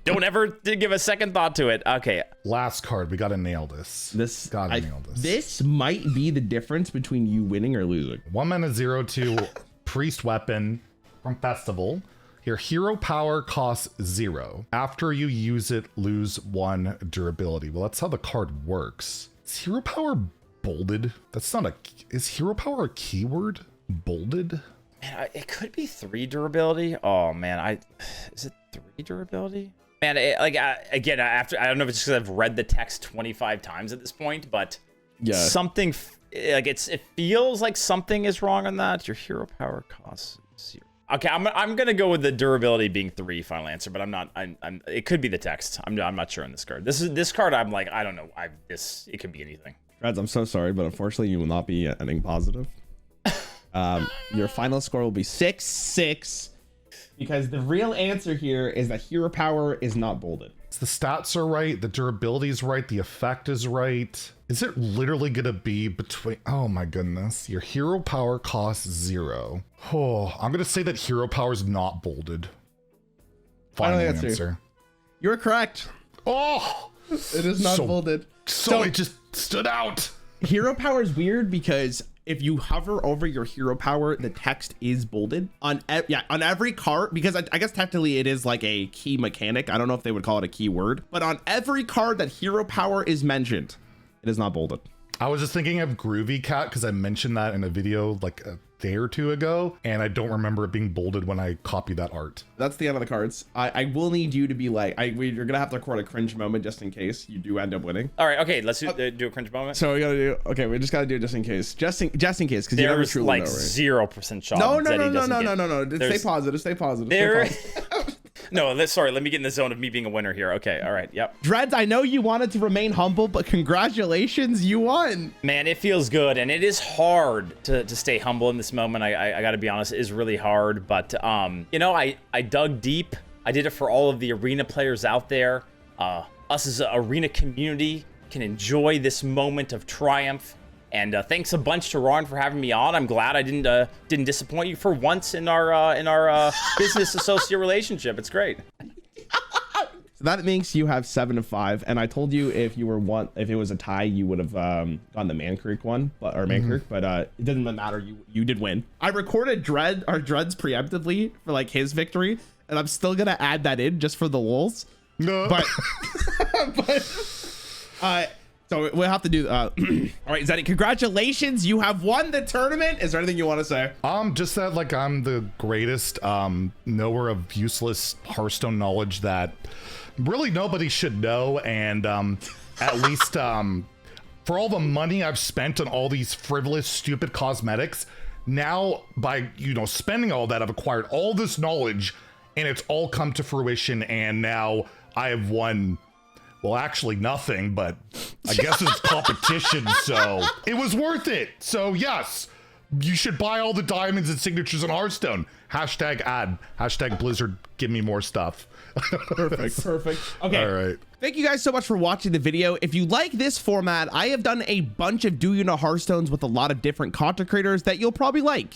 Speaker 4: don't ever give a second thought to it. Okay.
Speaker 5: Last card. We got to nail this. Nail this.
Speaker 1: This might be the difference between you winning or losing.
Speaker 5: 1 mana 0/2 priest weapon from Festival. Your hero power costs 0. After you use it, lose 1 durability. Well, that's how the card works. Is hero power bolded? That's not is hero power a keyword? Bolded?
Speaker 4: Man, it could be 3 durability. Oh man, is it 3 durability? Man, again, after I don't know if it's because I've read the text 25 times at this point, but
Speaker 1: Yeah.
Speaker 4: something like it feels like something is wrong on that. Your hero power costs 0. Okay, I'm gonna go with the durability being 3 final answer, but I'm not. It could be the text. I'm not sure on this card. This card. I'm like I don't know. It could be anything.
Speaker 1: Dreads, I'm so sorry, but unfortunately you will not be ending positive. Your final score will be 6-6 because the real answer here is that hero power is not bolded.
Speaker 5: The stats are right. The durability is right. The effect is right. Is it literally going to be between... Oh my goodness. Your hero power costs 0. Oh, I'm going to say that hero power is not bolded. Final answer.
Speaker 1: You're correct.
Speaker 5: Oh!
Speaker 1: It is not bolded.
Speaker 5: So it just stood out.
Speaker 1: Hero power is weird because if you hover over your hero power, the text is bolded on every card, because I guess technically it is like a key mechanic. I don't know if they would call it a keyword, but on every card that hero power is mentioned, it is not bolded.
Speaker 5: I was just thinking of Groovy Cat because I mentioned that in a video like a day or 2 ago, and I don't remember it being bolded when I copied that art.
Speaker 1: That's the end of the cards. I will need you to be like, you're gonna have to record a cringe moment just in case you do end up winning.
Speaker 4: All right, okay, let's do a cringe moment.
Speaker 1: So we just gotta do it just in case, just in case, because you never
Speaker 4: There's
Speaker 1: truly
Speaker 4: like
Speaker 1: know, right?
Speaker 4: 0% shot.
Speaker 1: No. Stay positive. Stay positive.
Speaker 4: No, sorry, let me get in the zone of me being a winner here. Okay, all right, yep.
Speaker 1: Dreads, I know you wanted to remain humble, but congratulations, you won.
Speaker 4: Man, it feels good, and it is hard to stay humble in this moment. I gotta be honest, it is really hard, but I dug deep. I did it for all of the arena players out there. Us as an arena community can enjoy this moment of triumph. And thanks a bunch to Rarran for having me on. I'm glad I didn't disappoint you for once in our business associate relationship. It's great.
Speaker 1: So that makes you have 7 of 5. And I told you if it was a tie, you would have gone the Man Creek one, but it didn't matter. You did win. I recorded Dreads preemptively for like his victory, and I'm still gonna add that in just for the lulz.
Speaker 5: No.
Speaker 1: But So we'll have to do, all right, Zenny, congratulations. You have won the tournament. Is there anything you want to say?
Speaker 5: Just that, like, I'm the greatest knower of useless Hearthstone knowledge that really nobody should know. And at least for all the money I've spent on all these frivolous, stupid cosmetics, now by, you know, spending all that, I've acquired all this knowledge and it's all come to fruition. And now I have won, well, actually nothing, but I guess it's competition, so it was worth it. So yes, you should buy all the diamonds and signatures in Hearthstone. Hashtag ad. Hashtag Blizzard, give me more stuff.
Speaker 1: Perfect. Okay.
Speaker 5: All right.
Speaker 1: Thank you guys so much for watching the video. If you like this format, I have done a bunch of Do You Know Hearthstones with a lot of different content creators that you'll probably like.